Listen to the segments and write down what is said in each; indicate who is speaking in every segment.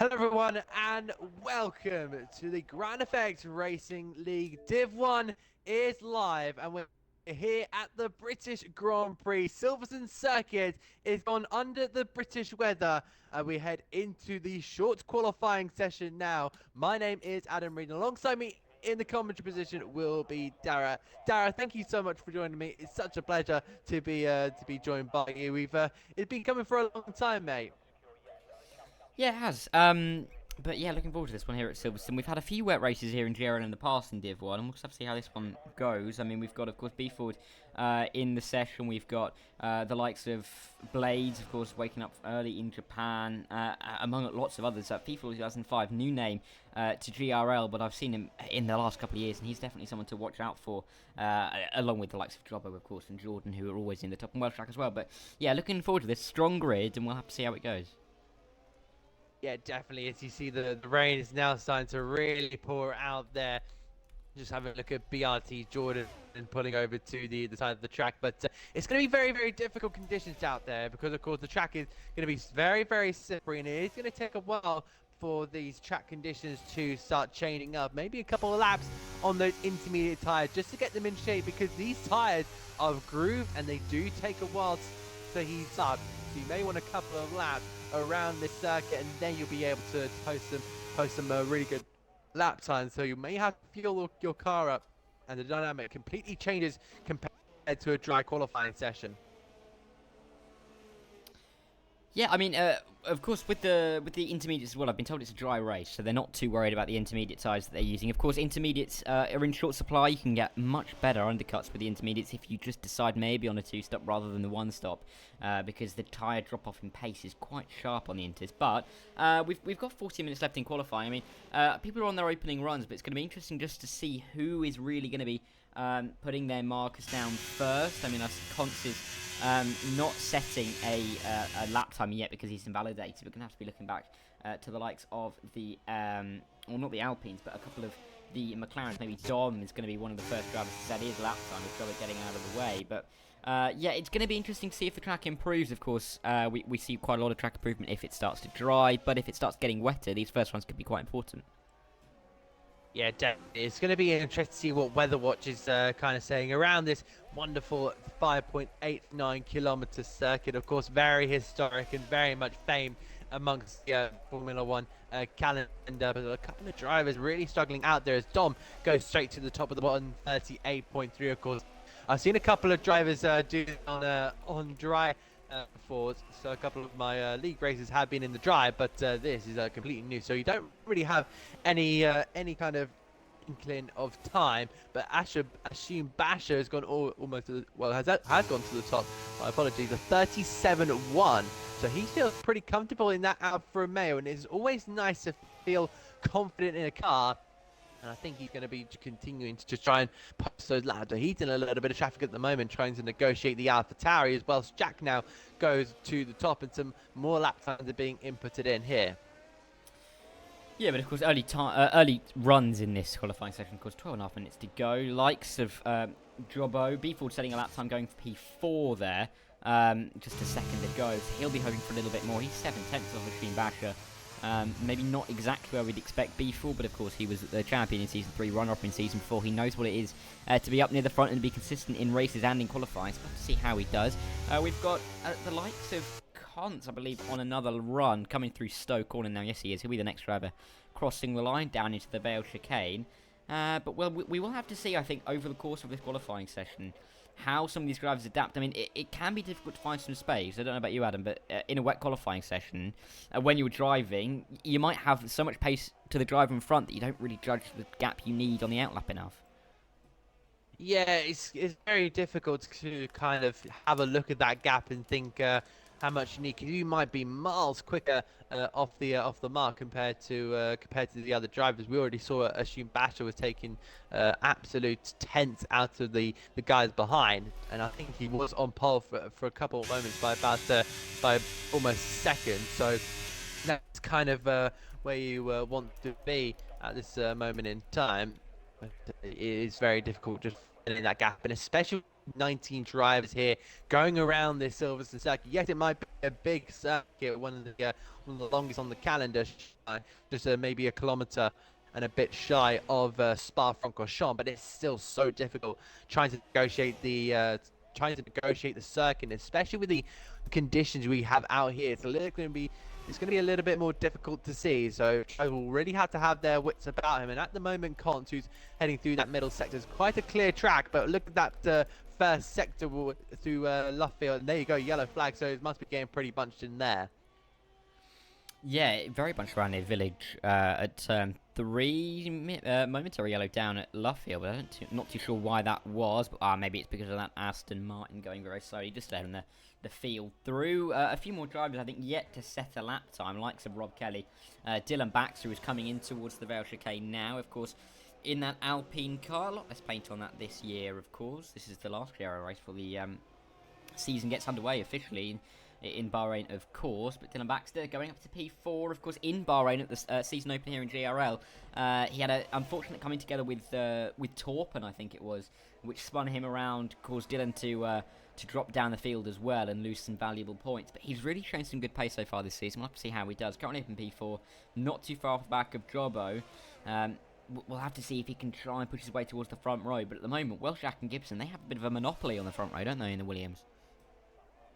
Speaker 1: Hello everyone and welcome to the Grand Effect Racing League. Div 1 is live and we're here at the British Grand Prix. Silverstone Circuit is gone under the British weather and we head into the short qualifying session now. My name is Adam Reed and alongside me in the commentary position will be Dara. Dara, thank you so much for joining me. It's such a pleasure to be joined by you. It's been coming for a long time, mate.
Speaker 2: Yeah, it has. But yeah, looking forward to this one here at Silverstone. We've had a few wet races here in GRL in the past in Div 1, and we'll just have to see how this one goes. I mean, we've got, of course, Beeford in the session. We've got the likes of Blades, of course, waking up early in Japan, among lots of others. FIFA 2005, new name to GRL, but I've seen him in the last couple of years, and he's definitely someone to watch out for, along with the likes of Jobbo, of course, and Jordan, who are always in the top and Welsh track as well. But yeah, looking forward to this strong grid, and we'll have to see how it goes.
Speaker 1: Yeah, definitely. As you see, the rain is now starting to really pour out there. Just having a look at BRT Jordan and pulling over to the side of the track. But it's going to be very, very difficult conditions out there because, of course, the track is going to be very, very slippery. And it is going to take a while for these track conditions to start changing up. Maybe a couple of laps on those intermediate tires just to get them in shape because these tires are grooved and they do take a while to heat up. So you may want a couple of laps around this circuit and then you'll be able to post some really good lap times. So you may have to fuel your car up and the dynamic completely changes compared to a dry qualifying session.
Speaker 2: Yeah, I mean, of course, with the intermediates as well, I've been told it's a dry race, so they're not too worried about the intermediate tyres that they're using. Of course, intermediates are in short supply. You can get much better undercuts with the intermediates if you just decide maybe on a two-stop rather than the one-stop, because the tyre drop-off in pace is quite sharp on the inters. But we've got 40 minutes left in qualifying. I mean, people are on their opening runs, but it's going to be interesting just to see who is really going to be putting their markers down first. I mean, I see Conce is not setting a lap time yet because he's invalidated. We're going to have to be looking back to the likes of the, well, not the Alpines, but a couple of the McLarens. Maybe Dom is going to be one of the first drivers to set his lap time with Jolly getting out of the way. But yeah, it's going to be interesting to see if the track improves. Of course, we see quite a lot of track improvement if it starts to dry, but if it starts getting wetter, these first runs could be quite important.
Speaker 1: Yeah, definitely. It's going to be interesting to see what Weather Watch is kind of saying around this wonderful 5.89 kilometer circuit. Of course, very historic and very much famed amongst the Formula One calendar. But a couple of drivers really struggling out there as Dom goes straight to the top of the bottom, 38.3. Of course, I've seen a couple of drivers do it on dry. Before, so a couple of my league races have been in the dry, but this is completely new. So you don't really have any kind of inkling of time. But Ashim Basher has gone almost to the, well has gone to the top. My apologies, a 37-1. So he feels pretty comfortable in that Alfa Romeo, and it's always nice to feel confident in a car. And I think he's going to be continuing to just try and post those laps. He's in a little bit of traffic at the moment, trying to negotiate the AlphaTauri, as well as Jack now goes to the top, and some more lap times are being inputted in here.
Speaker 2: Yeah, but of course, early runs in this qualifying session, of course, 12.5 minutes to go. Likes of Jobbo, Beeford setting a lap time going for P4 there. Just a second to go. So he'll be hoping for a little bit more. He's 7/10 off Machine Basher. Maybe not exactly where we'd expect Beeful, but of course he was the champion in Season 3, runner-up in Season 4. He knows what it is to be up near the front and to be consistent in races and in qualifying. So we'll have to see how he does. We've got the likes of Conce, I believe, on another run, coming through Stowe Corner now. Yes, he is. He'll be the next driver crossing the line down into the Vale chicane. But well, we will have to see, I think, over the course of this qualifying session, how some of these drivers adapt. I mean, it can be difficult to find some space. I don't know about you, Adam, but in a wet qualifying session, when you're driving, you might have so much pace to the driver in front that you don't really judge the gap you need on the outlap enough.
Speaker 1: Yeah, it's very difficult to kind of have a look at that gap and think how much you need. 'Cause you might be miles quicker off the mark compared to the other drivers. We already saw Ashim Basha was taking absolute tenths out of the guys behind, and I think he was on pole for a couple of moments by about by almost a second. So that's kind of where you want to be at this moment in time. But it is very difficult just filling that gap, and especially 19 drivers here going around this Silverstone circuit. Yes, it might be a big circuit, one of the longest on the calendar, just maybe a kilometer and a bit shy of Spa-Francorchamps, but it's still so difficult trying to negotiate the circuit, especially with the conditions we have out here. It's going to be a little bit more difficult to see. So I will really have to have their wits about him. And at the moment, Kant, who's heading through that middle sector, is quite a clear track. But look at that first sector through Luffield. And there you go, yellow flag. So it must be getting pretty bunched in there.
Speaker 2: Yeah, very much around near village at turn 3. Momentary yellow down at Luffield, but not too sure why that was. But maybe it's because of that Aston Martin going very slowly, just there in the field through. A few more drivers, I think, yet to set a lap time, likes of Rob Kelly. Dylan Baxter is coming in towards the Vale chicane now, of course, in that Alpine car. A lot less paint on that this year, of course. This is the last Clio race for the season gets underway officially in Bahrain, of course, but Dylan Baxter going up to P4, of course, in Bahrain at the season open here in GRL. He had an unfortunate coming together with Torpen, I think it was, which spun him around, caused Dylan to drop down the field as well and lose some valuable points. But he's really shown some good pace so far this season. We'll have to see how he does. Currently open P4, not too far off the back of Jobbo. We'll have to see if he can try and push his way towards the front row. But at the moment, Welshak and Gibson, they have a bit of a monopoly on the front row, don't they, in the Williams?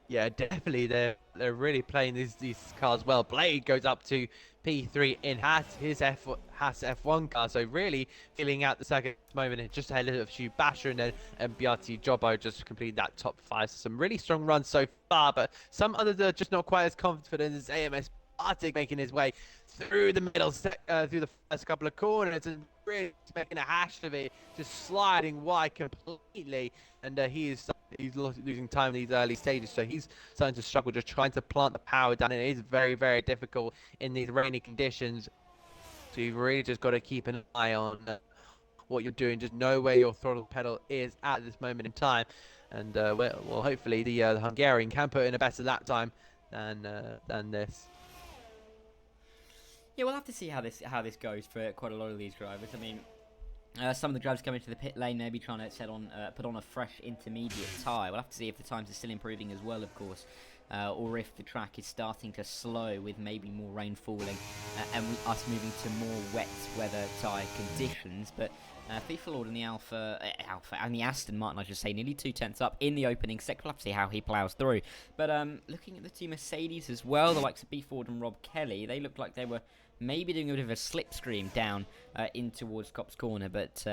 Speaker 1: Yeah, definitely. They're really playing these cars well. Blade goes up to P3 in his Haas F1 car. So really feeling out the second moment and just ahead of Shu Basher and then Beati Jobbo just completed that top 5. So some really strong runs so far, but some others are just not quite as confident as AMS Bartik making his way through the middle, through the first couple of corners and really making a hash of it, just sliding wide completely. And he's losing time in these early stages, so he's starting to struggle just trying to plant the power down, and it is very, very difficult in these rainy conditions. So you've really just got to keep an eye on what you're doing, just know where your throttle pedal is at this moment in time, and well, hopefully the Hungarian can put in a better lap time than this.
Speaker 2: Yeah, we'll have to see how this goes for quite a lot of these drivers. I mean, some of the drivers coming to the pit lane, maybe trying to put on a fresh intermediate tyre. We'll have to see if the times are still improving as well, of course, or if the track is starting to slow with maybe more rain falling and us moving to more wet weather tyre conditions. But FIFA Lord and the Alpha and the Aston Martin, I should say, nearly 2/10 up in the opening sector. We'll have to see how he ploughs through. But looking at the two Mercedes as well, the likes of B Ford and Rob Kelly, they looked like they were maybe doing a bit of a slipstream down in towards Copse Corner, but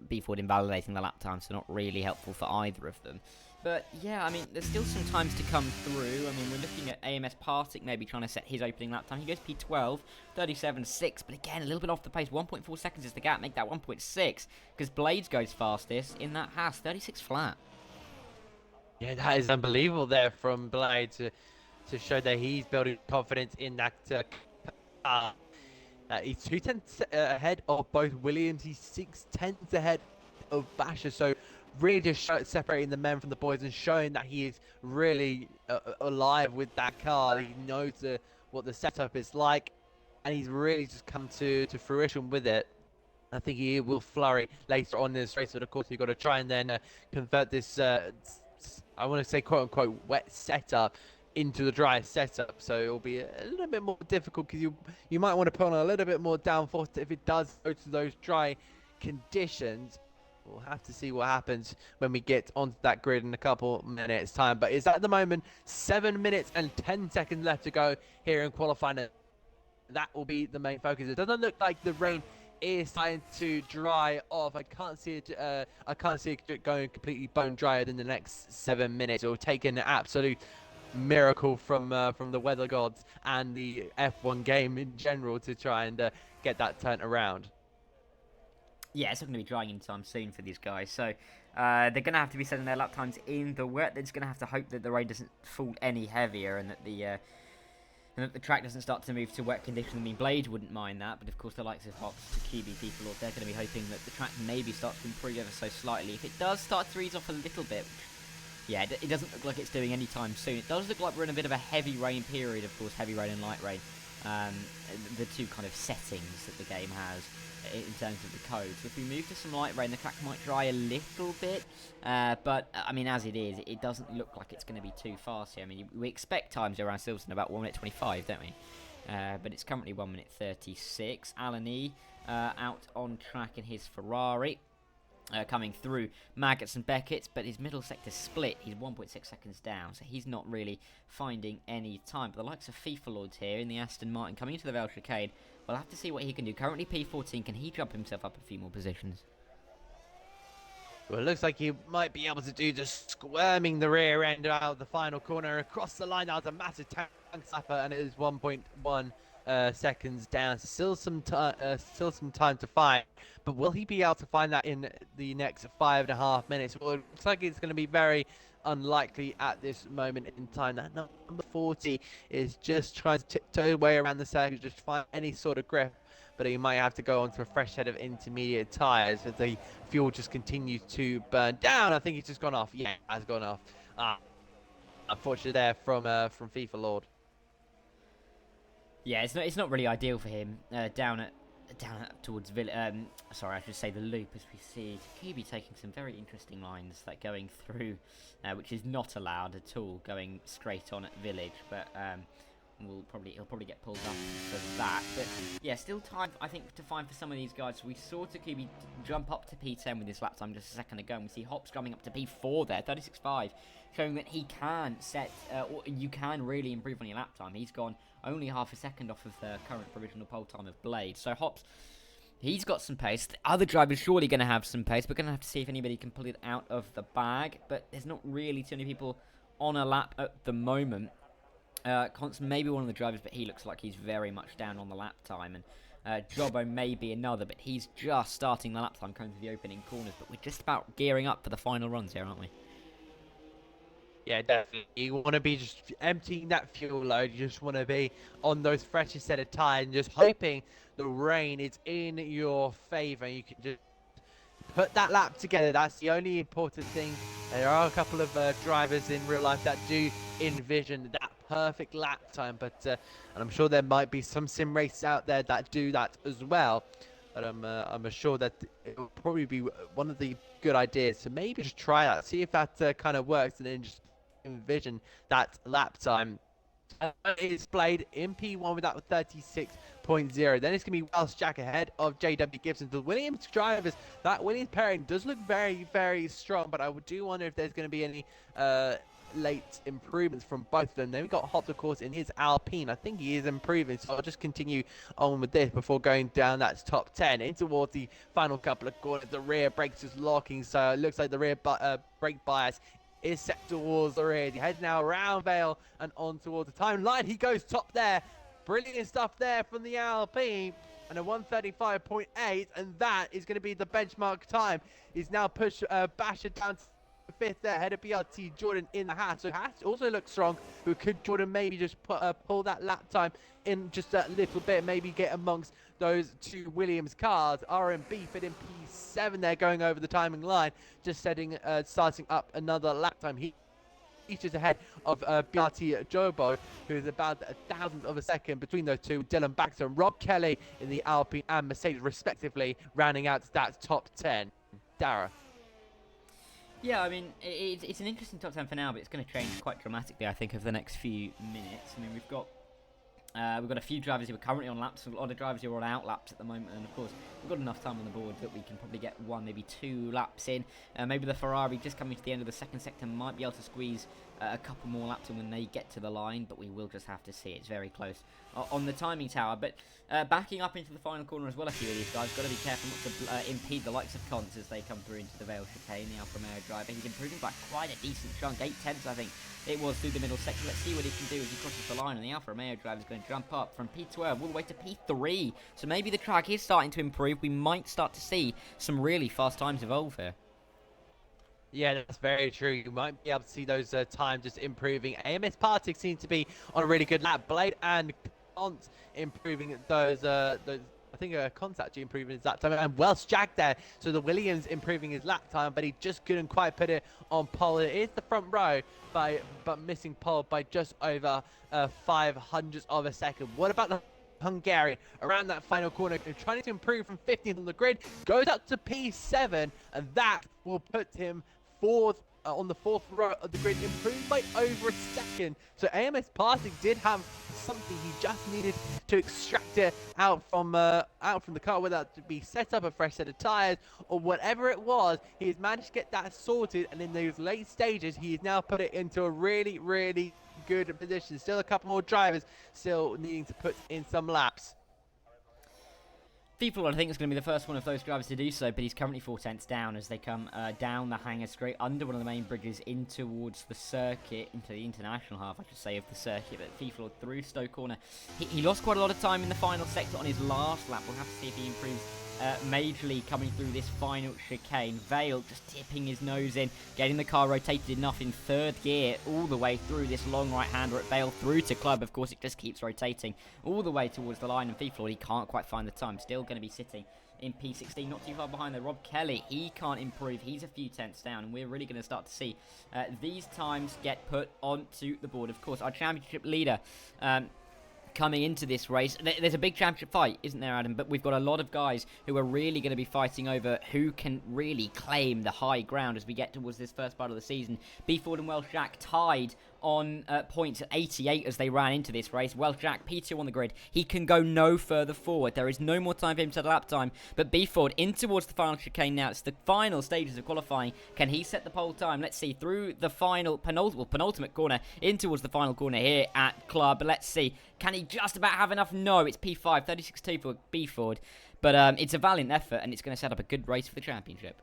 Speaker 2: B Ford invalidating the lap time, so not really helpful for either of them. But yeah, I mean, there's still some times to come through. I mean, we're looking at AMS Partick maybe trying to set his opening lap time. He goes P12, 37.6, but again, a little bit off the pace. 1.4 seconds is the gap, make that 1.6, because Blades goes fastest in that Haas, 36 flat.
Speaker 1: Yeah, that is unbelievable there from Blade to show that he's building confidence in that car. He's 2/10 ahead of both Williams. He's 6/10 ahead of Basher. So really just separating the men from the boys and showing that he is really alive with that car. He knows what the setup is like, and he's really just come to fruition with it. I think he will flurry later on in this race, but of course you've got to try and then convert this, I want to say quote-unquote wet setup into the dry setup, so it'll be a little bit more difficult because you might want to put on a little bit more downforce if it does go to those dry conditions. We'll have to see what happens when we get onto that grid in a couple minutes time, but it's at the moment 7 minutes and 10 seconds left to go here in qualifying. That will be the main focus. It doesn't look like the rain is starting to dry off. I can't see it going completely bone dry in the next 7 minutes. It will take an absolute miracle from the weather gods and the F1 game in general to try and get that turned around.
Speaker 2: Yeah, it's not going to be drying anytime soon for these guys, so they're going to have to be setting their lap times in the wet. They're just going to have to hope that the rain doesn't fall any heavier and that the track doesn't start to move to wet conditions. I mean, Blade wouldn't mind that, but of course the likes of Hops, the QB people, they're going to be hoping that the track maybe starts to improve ever so slightly. If it does start to ease off a little bit, yeah, it doesn't look like it's doing anytime soon. It does look like we're in a bit of a heavy rain period, of course, heavy rain and light rain. The two kind of settings that the game has. in terms of the code. So if we move to some light rain, the track might dry a little bit, but I mean, as it is, it doesn't look like it's going to be too fast here. I mean, we expect times around Silverstone about 1:25, don't we? But it's currently 1:36. Alan E out on track in his Ferrari. Coming through Maggots and Beckett's, but his middle sector split. He's 1.6 seconds down, so he's not really finding any time. But the likes of FIFA Lords here in the Aston Martin coming into the Vale Chicane, we'll have to see what he can do. Currently P14, can he jump himself up a few more positions?
Speaker 1: Well, it looks like he might be able to do just squirming the rear end out of the final corner across the line. That was a massive tank slapper, and it is 1.1 seconds down. Still some time to find, but will he be able to find that in the next 5.5 minutes? Well, it looks like it's going to be very unlikely at this moment in time. That number 40 is just trying to tiptoe his way around the circuit, just find any sort of grip. But he might have to go onto a fresh set of intermediate tyres as the fuel just continues to burn down. I think it's just gone off. Yeah, it has gone off. Unfortunately there from FIFA Lord.
Speaker 2: Yeah, it's not really ideal for him down towards sorry, I should say the loop, as we see Takubi taking some very interesting lines that going through, which is not allowed at all, going straight on at Village, but he'll probably get pulled up for that. But yeah, still time I think to find for some of these guys. We saw Takubi jump up to P10 with his lap time just a second ago, and we see Hops jumping up to P4 there, 36.5, showing that he can or you can really improve on your lap time. He's gone only half a second off of the current provisional pole time of Blade. So Hops, he's got some pace. The other driver's surely going to have some pace. We're going to have to see if anybody can pull it out of the bag. But there's not really too many people on a lap at the moment. Constant, maybe one of the drivers, but he looks like he's very much down on the lap time. And Jobbo may be another, but he's just starting the lap time coming to the opening corners. But we're just about gearing up for the final runs here, aren't we?
Speaker 1: Yeah, definitely. You want to be just emptying that fuel load. You just want to be on those freshest set of tyres and just hoping the rain is in your favour. You can just put that lap together. That's the only important thing. There are a couple of drivers in real life that do envision that perfect lap time, but and I'm sure there might be some sim races out there that do that as well. But I'm sure that it will probably be one of the good ideas to maybe just try that, see if that kind of works, and then just envision that lap time. It's Blade in P1 with that 36.0. Then it's going to be Welsh Jack ahead of JW Gibson. The Williams drivers, that Williams pairing does look very, very strong, but I do wonder if there's going to be any late improvements from both of them. Then we've got Hobbs, of course, in his Alpine. I think he is improving, so I'll just continue on with this before going down that top 10. In towards the final couple of corners, the rear brakes is locking, so it looks like the rear brake bias is set towards the rear. He heads now around Vale and on towards the timeline. He goes top there. Brilliant stuff there from the Alpine. And a 1:35.8, and that is going to be the benchmark time. He's now pushed Basher down to fifth there, ahead of BRT Jordan in the Haas. So Haas also looks strong, but could Jordan maybe just pull that lap time in just a little bit, maybe get amongst those two Williams cars. RMB fit in P7 there, going over the timing line, just starting up another lap time. He's just ahead of BRT Jobo, who is about a thousandth of a second between those two. Dylan Baxter and Rob Kelly in the Alpine and Mercedes, respectively, rounding out that top 10. Dara.
Speaker 2: Yeah, I mean, it's an interesting top 10 for now, but it's going to change quite dramatically, I think, over the next few minutes. I mean, we've got a few drivers who are currently on laps, a lot of drivers who are on out laps at the moment, and of course, we've got enough time on the board that we can probably get one, maybe two laps in. Maybe the Ferrari just coming to the end of the second sector might be able to squeeze a couple more laps in when they get to the line, but we will just have to see. It's very close on the timing tower. But backing up into the final corner as well, a few of these guys got to be careful not to impede the likes of Cons as they come through into the Vale Chicane. The Alfa Romeo driver, he's improving by quite a decent chunk, 8/10 I think it was through the middle sector. Let's see what he can do as he crosses the line, and the Alfa Romeo driver is going to jump up from P12 all the way to P3. So maybe the track is starting to improve. We might start to see some really fast times evolve here.
Speaker 1: Yeah, that's very true. You might be able to see those times just improving. AMS Partick seems to be on a really good lap. Blade and Cont improving those. I think Cont's actually improving his lap time. And Welsh Jack there. So the Williams improving his lap time, but he just couldn't quite put it on pole. It is the front row, but missing pole by just over 500ths of a second. What about the Hungarian around that final corner, trying to improve from 15th on the grid, goes up to P7, and that will put him fourth on the fourth row of the grid, improved by over a second. So AMS Passing did have something he just needed to extract it out from the car, whether that to be set up a fresh set of tires or whatever it was. He has managed to get that sorted, and in those late stages, he has now put it into a really, really good position. Still a couple more drivers still needing to put in some laps.
Speaker 2: People, I think, is going to be the first one of those drivers to do so, but he's currently 4 tenths down as they come down the hangar straight under one of the main bridges in towards the circuit, into the international half, I should say, of the circuit. But FIFA through Stowe Corner. He lost quite a lot of time in the final sector on his last lap. We'll have to see if he improves majorly coming through this final chicane. Vale just tipping his nose in, getting the car rotated enough in third gear all the way through this long right-hander at Vale through to Club. Of course, it just keeps rotating all the way towards the line, and FIFA, he can't quite find the time. Still going to be sitting in P16, not too far behind though. Rob Kelly, he can't improve. He's a few tenths down, and we're really going to start to see these times get put onto the board. Of course, our championship leader coming into this race, there's a big championship fight, isn't there, Adam? But we've got a lot of guys who are really going to be fighting over who can really claim the high ground as we get towards this first part of the season. B Ford and Welsh Jack tied on points at 88 as they ran into this race. Welsh Jack, P2 on the grid. He can go no further forward. There is no more time for him to set a lap time. But B Ford in towards the final chicane now. It's the final stages of qualifying. Can he set the pole time? Let's see. Through the final penultimate corner in towards the final corner here at Club. Let's see. Can he just about have enough? No, it's P5, 36.2 for B Ford. But it's a valiant effort, and it's going to set up a good race for the championship.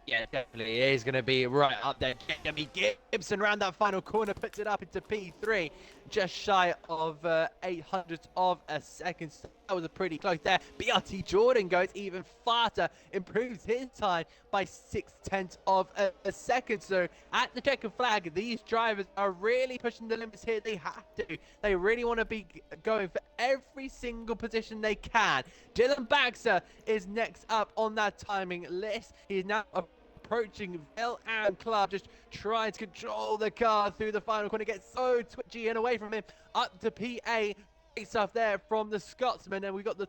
Speaker 1: Yeah, definitely. It is going to be right up there. Jeremy Gibson around that final corner puts it up into P3, just shy of 800ths of a second. So that was a pretty close there. BRT Jordan goes even faster, improves his time by 6/10 of a second. So at the checkered flag, these drivers are really pushing the limits here. They have to. They really want to be going for every single position they can. Dylan Baxter is next up on that timing list. He's now approaching Vale and Club, just trying to control the car through the final corner. Gets so twitchy and away from him up to PA. Great stuff there from the Scotsman, and we got the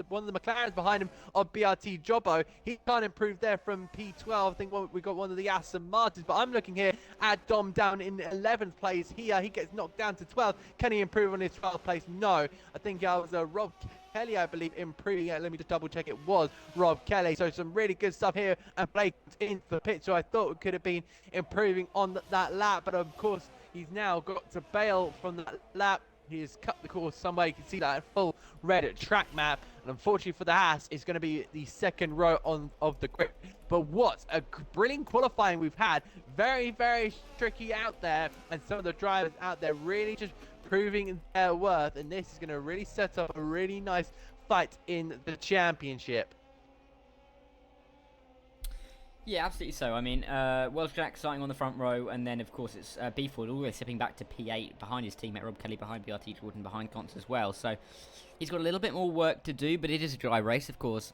Speaker 1: one of the McLarens behind him of BRT Jobbo. He can't improve there from P12. I think we got one of the Aston Martins, but I'm looking here at Dom down in 11th place here. He gets knocked down to 12th. Can he improve on his 12th place? No. I think I was Rob Kelly, I believe, improving it. Let me just double check. It was Rob Kelly. So some really good stuff here, and Blake in for the pit. So I thought it could have been improving on that lap, but of course he's now got to bail from that lap. He has cut the course somewhere. You can see that full red track map. And unfortunately for the Haas, it's going to be the second row of the grid. But what a brilliant qualifying we've had. Very, very tricky out there. And some of the drivers out there really just proving their worth. And this is going to really set up a really nice fight in the championship.
Speaker 2: Yeah, absolutely so. I mean, Welsh Jack starting on the front row, and then, of course, it's B Ford all the way sipping back to P8 behind his teammate Rob Kelly, behind BRT Jordan, behind Conts as well. So he's got a little bit more work to do, but it is a dry race, of course.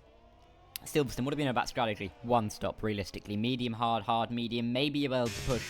Speaker 2: Silverstone, what have you know about strategy? One stop, realistically. Medium, hard, medium. Maybe you're able to push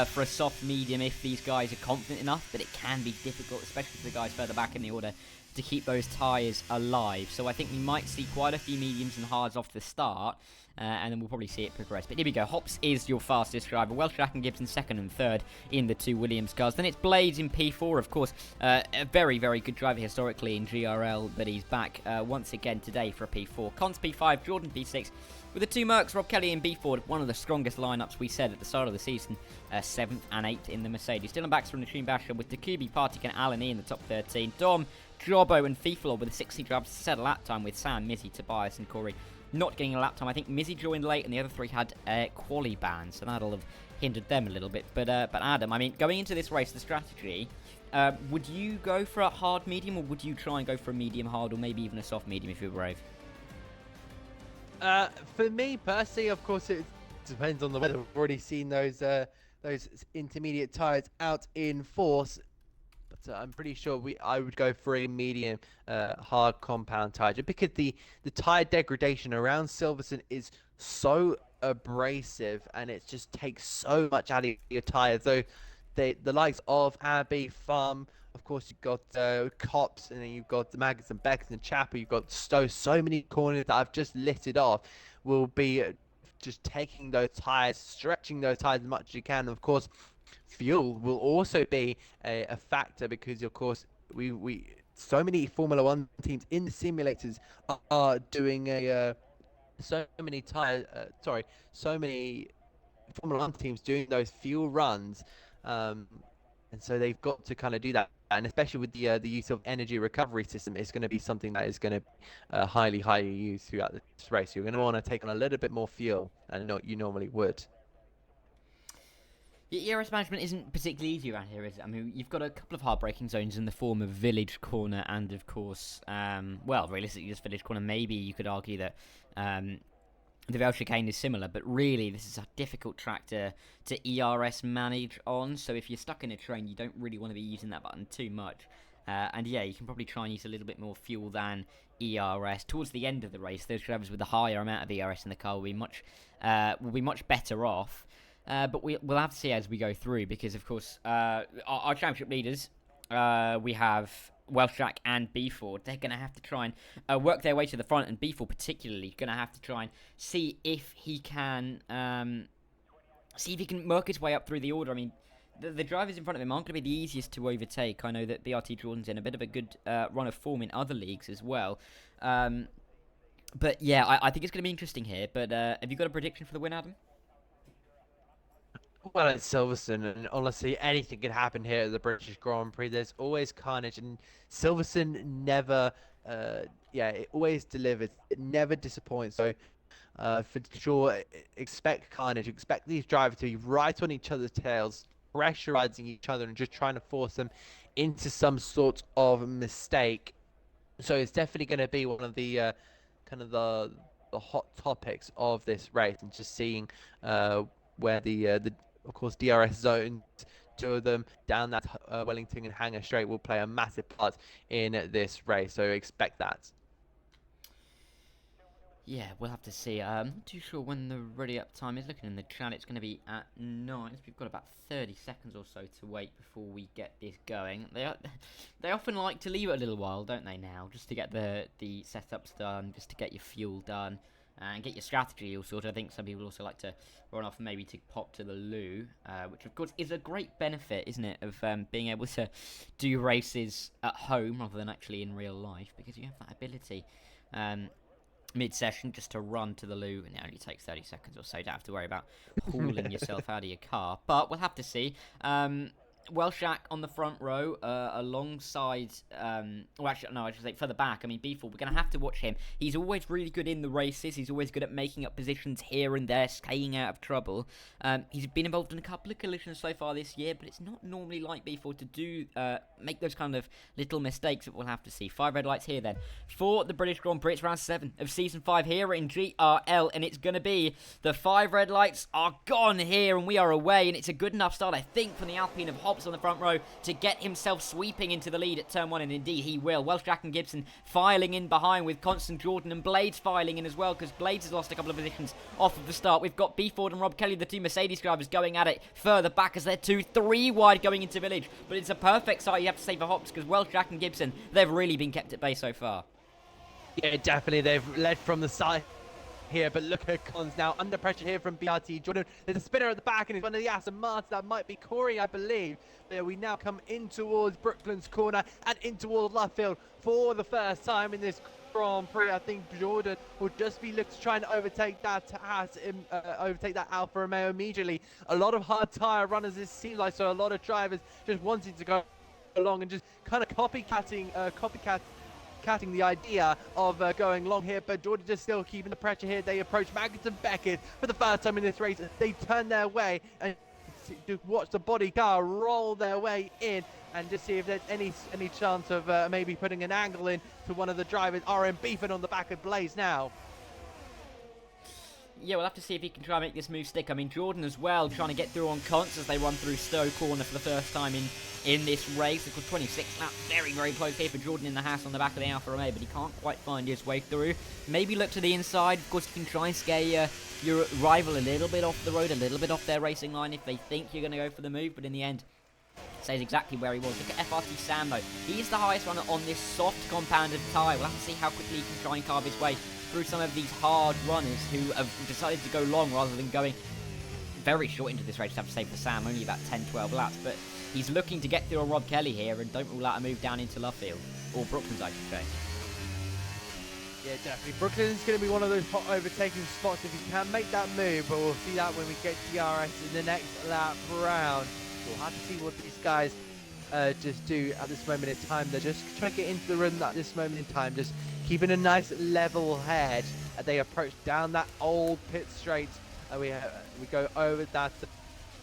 Speaker 2: for a soft medium if these guys are confident enough, but it can be difficult, especially for the guys further back in the order, to keep those tyres alive. So I think we might see quite a few mediums and hards off the start, and then we'll probably see it progress. But here we go. Hops is your fastest driver. Welsh Jack and Gibson second and third in the two Williams cars. Then it's Blades in P4, of course. A very, very good driver historically in GRL, but he's back once again today for a P4. Cons P5, Jordan P6. With the two Mercs, Rob Kelly and B Ford, one of the strongest lineups we said at the start of the season. 7th and 8th in the Mercedes. Dylan Baxter and Nasheem Basher with Takubi, Partick and Alan E in the top 13. Dom, Jobbo and FIFA with a 60 drivers to set a lap time with Sam, Mizzy, Tobias and Corey not getting a lap time. I think Mizzy joined late and the other three had quali bans, so that'll have hindered them a little bit. But Adam, I mean, going into this race, the strategy, would you go for a hard medium, or would you try and go for a medium hard, or maybe even a soft medium if you're brave?
Speaker 1: For me personally, of course, it depends on the weather. We've already seen those intermediate tyres out in force. But I'm pretty sure I would go for a medium hard compound tyre, just because the tyre degradation around Silverstone is so abrasive, and it just takes so much out of your tyre. So the likes of Abbey Farm. Of course, you've got Cops, and then you've got the Maggots and Beckers and Chapel. You've got Stowe. So many corners that I've just listed off will be just taking those tires, stretching those tires as much as you can. Of course, fuel will also be a factor because, of course, we so many Formula One teams in the simulators are doing so many so many Formula One teams doing those fuel runs, um, and so they've got to kind of do that. And especially with the use of energy recovery system, it's going to be something that is going to be highly used throughout this race. You're going to want to take on a little bit more fuel than you normally would.
Speaker 2: ERS management isn't particularly easy around here, is it? I mean, you've got a couple of hard braking zones in the form of Village Corner and, of course, well, realistically, just Village Corner. Maybe you could argue that the Vale Chicane is similar, but really, this is a difficult track to ERS manage on. So if you're stuck in a train, you don't really want to be using that button too much. And yeah, you can probably try and use a little bit more fuel than ERS towards the end of the race. Those drivers with a higher amount of ERS in the car will be much better off. But we'll have to see as we go through, because of course our championship leaders, we have Welsh Jack and B-Ford. They're going to have to try and work their way to the front, and B-Ford particularly going to have to try and see if he can work his way up through the order. I mean, the drivers in front of him aren't going to be the easiest to overtake. I know that BRT Jordan's in a bit of a good run of form in other leagues as well. But yeah, I think it's going to be interesting here. But have you got a prediction for the win, Adam?
Speaker 1: Well, it's Silverstone, and honestly, anything can happen here at the British Grand Prix. There's always carnage, and Silverstone never, it always delivers. It never disappoints. So, for sure, expect carnage. Expect these drivers to be right on each other's tails, pressurizing each other, and just trying to force them into some sort of mistake. So it's definitely going to be one of the kind of the hot topics of this race, and just seeing where the of course DRS zones, two of them down that Wellington and Hangar Straight, will play a massive part in this race. So expect that.
Speaker 2: Yeah, we'll have to see. I'm not too sure when the ready up time is. Looking in the chat, it's going to be at 9. So we've got about 30 seconds or so to wait before we get this going. They often like to leave it a little while, don't they, now? Just to get the setups done, just to get your fuel done, and get your strategy all sorted. I think some people also like to run off maybe to pop to the loo, which of course is a great benefit, isn't it, of being able to do races at home rather than actually in real life, because you have that ability mid-session just to run to the loo, and it only takes 30 seconds or so. You don't have to worry about hauling yourself out of your car, but we'll have to see. Welshak on the front row, alongside, well, actually, no, I should say further back. I mean, B4, we're going to have to watch him. He's always really good in the races. He's always good at making up positions here and there, staying out of trouble. He's been involved in a couple of collisions so far this year, but it's not normally like B4 to do, make those kind of little mistakes that we'll have to see. 5 red lights here then for the British Grand Prix. It's round 7 of Season 5 here in GRL, and it's going to be the 5 red lights are gone here, and we are away, and it's a good enough start, I think, from the Alpine of Hobbs on the front row to get himself sweeping into the lead at turn 1, and indeed he will. Welsh Jack and Gibson filing in behind, with Constant Jordan and Blades filing in as well, because Blades has lost a couple of positions off of the start. We've got B Ford and Rob Kelly, the two Mercedes drivers, going at it further back as they're 2-3 wide going into Village, but it's a perfect start, you have to say, for Hobbs, because Welsh Jack and Gibson, they've really been kept at bay so far.
Speaker 1: Yeah, definitely. They've led from the side here, but look at Cons now under pressure here from BRT Jordan. There's a spinner at the back, and it's one of the Aston Martins. That might be Corey, I believe. There we now come in towards Brooklands Corner and in towards Luffield for the first time in this Grand Prix. I think Jordan will just be looking to try and overtake that Alfa Romeo immediately. A lot of hard tyre runners, it seems like, so a lot of drivers just wanting to go along and just kind of copycatting the idea of going long here, but Jordan just still keeping the pressure here. They approach Maggots and Beckett for the first time in this race. They turn their way and just watch the body car roll their way in, and just see if there's any chance of maybe putting an angle in to one of the drivers. RM beefing on the back of Blaze now.
Speaker 2: Yeah, we'll have to see if he can try and make this move stick. I mean, Jordan as well, trying to get through on Cons as they run through Stowe Corner for the first time in this race. Of course, 26 laps, very, very close here for Jordan in the Haas on the back of the Alfa Romeo, but he can't quite find his way through. Maybe look to the inside. Of course, you can try and scare your rival a little bit off the road, a little bit off their racing line if they think you're going to go for the move, but in the end, Stays exactly where he was. Look at FRT Sam though. He's the highest runner on this soft compounded tyre. We'll have to see how quickly he can try and carve his way through some of these hard runners who have decided to go long rather than going very short into this race. I have to say for Sam, only about 10-12 laps, but he's looking to get through a Rob Kelly here and don't rule out a move down into Luffield, or Brooklands I should say.
Speaker 1: Yeah, definitely. Brooklyn's going to be one of those hot overtaking spots if he can make that move, but we'll see that when we get DRS in the next lap round. We'll have to see what these guys just do at this moment in time. They're just trying to get into the rhythm at this moment in time, just keeping a nice level head as they approach down that old pit straight. We go over that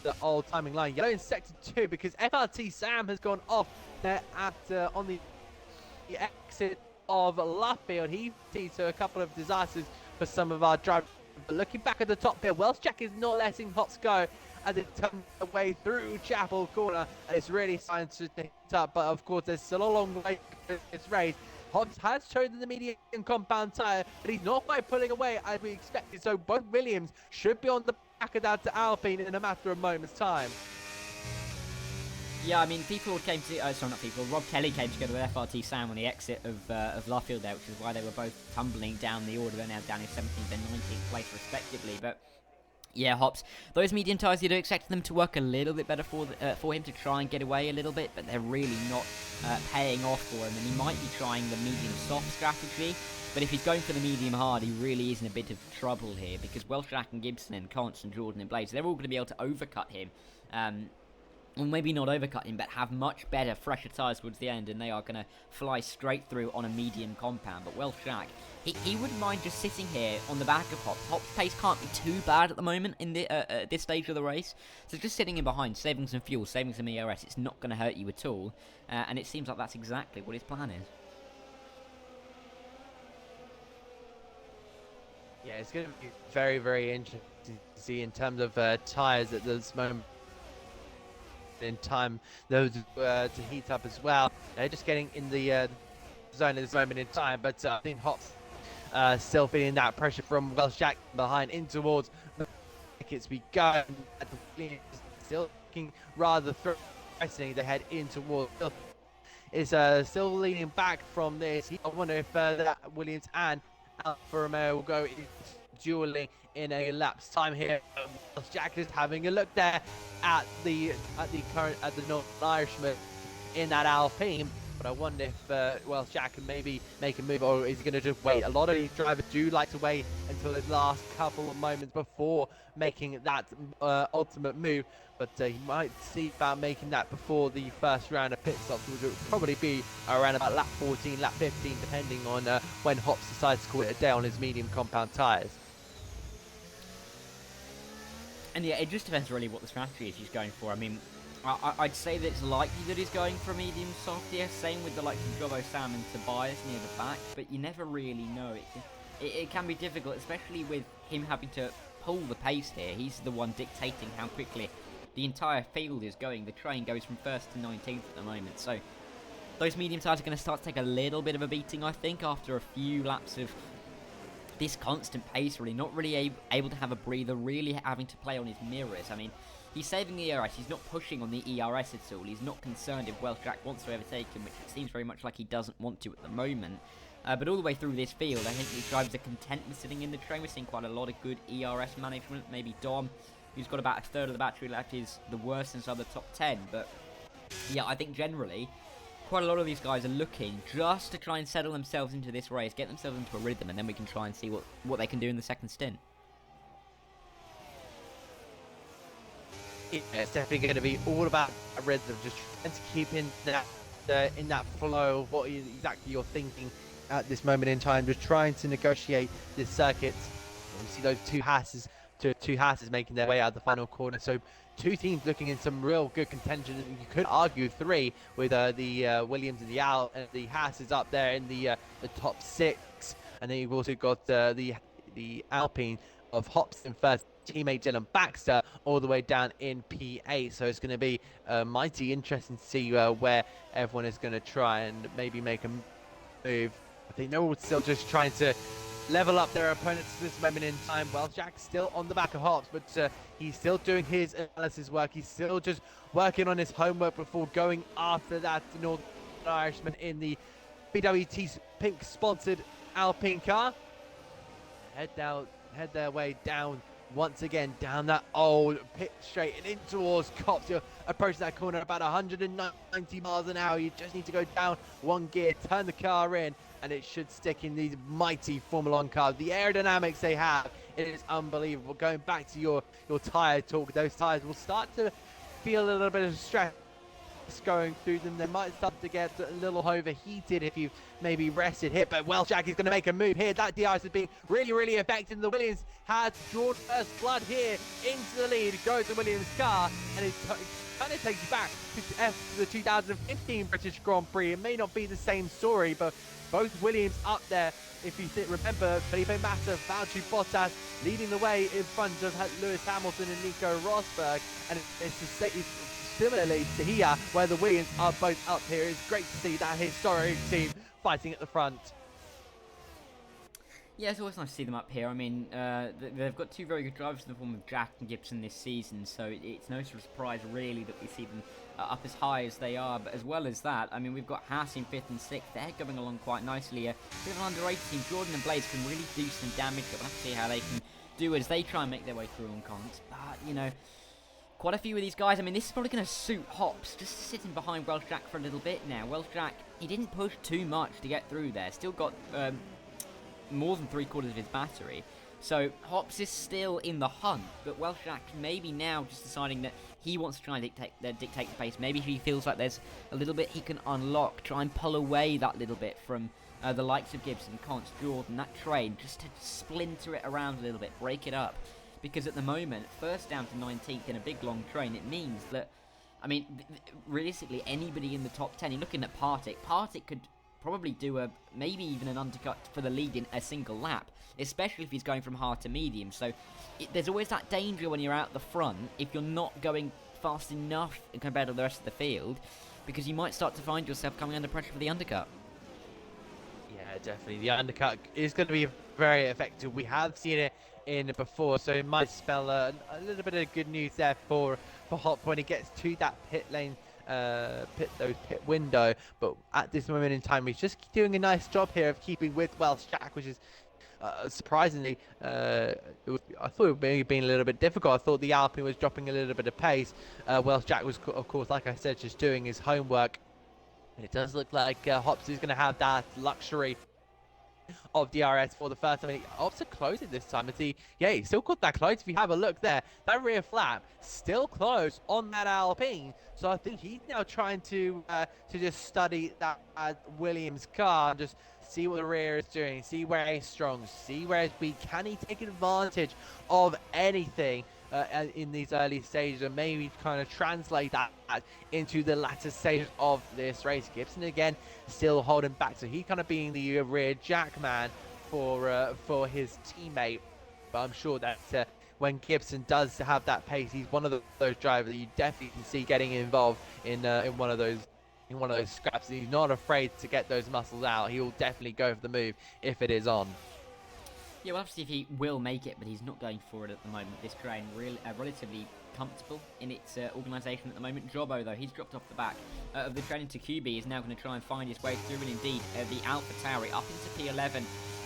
Speaker 1: the old timing line. Yellow in sector 2 because FRT Sam has gone off there at on the exit of Luffield. He sees a couple of disasters for some of our drivers. But looking back at the top here, Welsh Jack is not letting Hops go as it turns away through Chapel Corner, and it's really starting to hit up. But of course, there's still a long way in this race. Hobbs has chosen the medium compound tyre, but he's not quite pulling away as we expected. So both Williams should be on the back of that to Alpine in a matter of moments' time.
Speaker 2: Yeah, I mean, people came to, sorry, not people, Rob Kelly came together with FRT Sam on the exit of Luffield there, which is why they were both tumbling down the order. They're now down in 17th and 19th place respectively, but yeah, Hops, those medium tyres, you'd expect them to work a little bit better for him to try and get away a little bit, but they're really not paying off for him, and he might be trying the medium soft strategy, but if he's going for the medium hard, he really is in a bit of trouble here, because Welsh Jack and Gibson and Constant, Jordan and Blades, they're all going to be able to overcut him, or maybe not overcut him, but have much better, fresher tyres towards the end, and they are going to fly straight through on a medium compound. But Welsh Jack, he wouldn't mind just sitting here on the back of Hops. Hops' pace can't be too bad at the moment in this stage of the race, so just sitting in behind, saving some fuel, saving some ERS, it's not going to hurt you at all, and it seems like that's exactly what his plan is.
Speaker 1: Yeah, it's going to be very, very interesting to see in terms of tyres at this moment in time, those to heat up as well. They're just getting in the zone at this moment in time, but I think Hops still feeling that pressure from Welsh Jack behind in towards the tickets we go. Still looking rather threatening. They head in towards is still leaning back from this. I wonder if that Williams and Alfa Romeo will go dueling in a lap's time here. Welsh Jack is having a look there at the Northern Irishman in that Alpine, but I wonder if Welsh Jack can maybe make a move, or is he going to just wait? A lot of these drivers do like to wait until the last couple of moments before making that ultimate move, but he might see about making that before the first round of pit stops, which would probably be around about lap 14, lap 15, depending on when Hops decides to call it a day on his medium compound tyres.
Speaker 2: And yeah, it just depends really what the strategy is he's going for. I mean, I'd say that it's likely that he's going for a medium soft, yeah, same with the likes of Jobbo Sam and Tobias near the back, but you never really know. It can be difficult, especially with him having to pull the pace here. He's the one dictating how quickly the entire field is going. The train goes from 1st to 19th at the moment, so those medium tyres are going to start to take a little bit of a beating, I think, after a few laps of this constant pace, really. Not really able to have a breather, really having to play on his mirrors. I mean, he's saving the ERS, he's not pushing on the ERS at all, he's not concerned if Welsh Jack wants to overtake him, which it seems very much like he doesn't want to at the moment. But all the way through this field, I think these drivers are content with sitting in the train. We're seeing quite a lot of good ERS management. Maybe Dom, who's got about a third of the battery left, is the worst inside the top 10. But yeah, I think generally, quite a lot of these guys are looking just to try and settle themselves into this race, get themselves into a rhythm, and then we can try and see what they can do in the second stint.
Speaker 1: Yeah, it's definitely going to be all about a rhythm, just trying to keep in that flow of what exactly you're thinking at this moment in time, just trying to negotiate this circuit. We see those two Hasses making their way out of the final corner, so two teams looking in some real good contention. You could argue three with the Williams and the Hasses up there in the top 6, and then you've also got the Alpine of Hops in first, teammate Dylan Baxter all the way down in P8. So it's going to be mighty interesting to see where everyone is going to try and maybe make a move. I think they're all still just trying to level up their opponents at this moment in time. Well, Jack's still on the back of Hops, but he's still doing his analysis work. He's still just working on his homework before going after that Northern Irishman in the BWT's pink-sponsored Alpine car. Head their way down once again, down that old pit straight and in towards Cops. You're approaching that corner about 190 miles an hour. You just need to go down one gear, turn the car in, and it should stick in these mighty Formula 1 cars. The aerodynamics they have, it is unbelievable. Going back to your tyre talk, those tyres will start to feel a little bit of stress going through them. They might start to get a little overheated if you've maybe rested here, but well, Jack is going to make a move here. That DRS has been really effective. The Williams has drawn first blood here into the lead. Goes the Williams car, and it kind of takes you back to the 2015 British Grand Prix. It may not be the same story, but both Williams up there. If you remember, Felipe Massa, Valtteri Bottas leading the way in front of Lewis Hamilton and Nico Rosberg, and it's similarly to here, where the Williams are both up here. It's great to see that historic team fighting at the front.
Speaker 2: Yeah, it's always nice to see them up here. I mean, they've got two very good drivers in the form of Jack and Gibson this season, so it's no surprise really that we see them up as high as they are. But as well as that, I mean, we've got Haas in 5th and 6th. They're going along quite nicely. Bit of an under 18. Jordan and Blaze can really do some damage. We'll have to see how they can do as they try and make their way through on cons. But, you know, quite a few of these guys. I mean, this is probably going to suit Hops, just sitting behind Welsh Jack for a little bit now. Welsh Jack, he didn't push too much to get through there. Still got more than 3/4 of his battery. So Hops is still in the hunt, but Welsh Jack maybe now just deciding that he wants to try and dictate the pace. Maybe he feels like there's a little bit he can unlock, try and pull away that little bit from the likes of Gibson, Const, Jordan, that train, just to splinter it around a little bit, break it up. Because at the moment, first down to 19th in a big long train, it means that, I mean, realistically, anybody in the top 10, you're looking at Partick could probably do maybe even an undercut for the lead in a single lap, especially if he's going from hard to medium. So there's always that danger when you're out the front, if you're not going fast enough compared to the rest of the field, because you might start to find yourself coming under pressure for the undercut.
Speaker 1: Yeah, definitely. The undercut is going to be very effective. We have seen it in before, so it might spell a little bit of good news there for Hop when he gets to that pit lane, pit window. But at this moment in time, he's just doing a nice job here of keeping with Welsh Jack, which is surprisingly, I thought it maybe been a little bit difficult. I thought the Alpine was dropping a little bit of pace. Welsh Jack was, of course, like I said, just doing his homework. And it does look like Hops is going to have that luxury of DRS for the first time. Hops are closing this time. And see, yeah, he still got that close. If you have a look there, that rear flap still close on that Alpine. So I think he's now trying to just study that Williams car and just see what the rear is doing, see where he's strong, see where he's weak. Can he take advantage of anything in these early stages, and maybe kind of translate that into the latter stages of this race? Gibson again still holding back, so he kind of being the rear jack man for his teammate. But I'm sure that when Gibson does have that pace, he's one of those drivers that you definitely can see getting involved in one of those scraps. He's not afraid to get those muscles out. He will definitely go for the move if it is on.
Speaker 2: Yeah, we'll have to see if he will make it, but he's not going for it at the moment. This train relatively comfortable in its organisation at the moment. Jobbo, though, he's dropped off the back of the train into QB, is now going to try and find his way through, and indeed, the Alpha Tauri up into P11,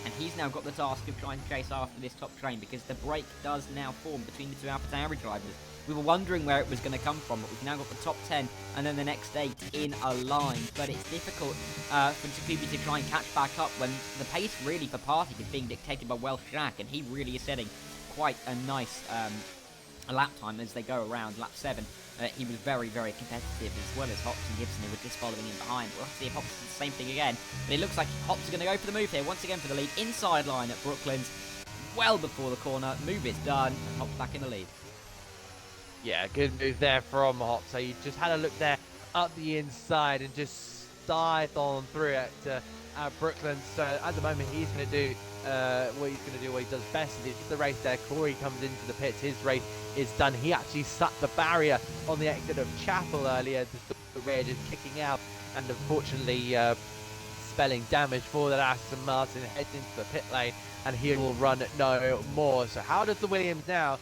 Speaker 2: and he's now got the task of trying to chase after this top train, because the break does now form between the two Alpha Tauri drivers. We were wondering where it was going to come from, but we've now got the top 10 and then the next 8 in a line. But it's difficult for Takubi to try and catch back up when the pace really for Partick is being dictated by Welsh Jack, and he really is setting quite a nice lap time as they go around lap 7. He was very competitive, as well as Hops and Gibson, who were just following in behind. We'll have to see if Hops does the same thing again. But it looks like Hops is going to go for the move here, once again for the lead. Inside line at Brooklands, well before the corner. Move is done, and Hops back in the lead.
Speaker 1: Yeah, good move there from Hops. So you just had a look there up the inside and just scythe on through it at Brooklands. So at the moment, he's going to do what he does best. It's the race there. Corey comes into the pits. His race is done. He actually sat the barrier on the exit of Chapel earlier. The rear just kicking out, and unfortunately spelling damage for that Aston Martin. Heads into the pit lane. and he will run no more. So how does the Williams now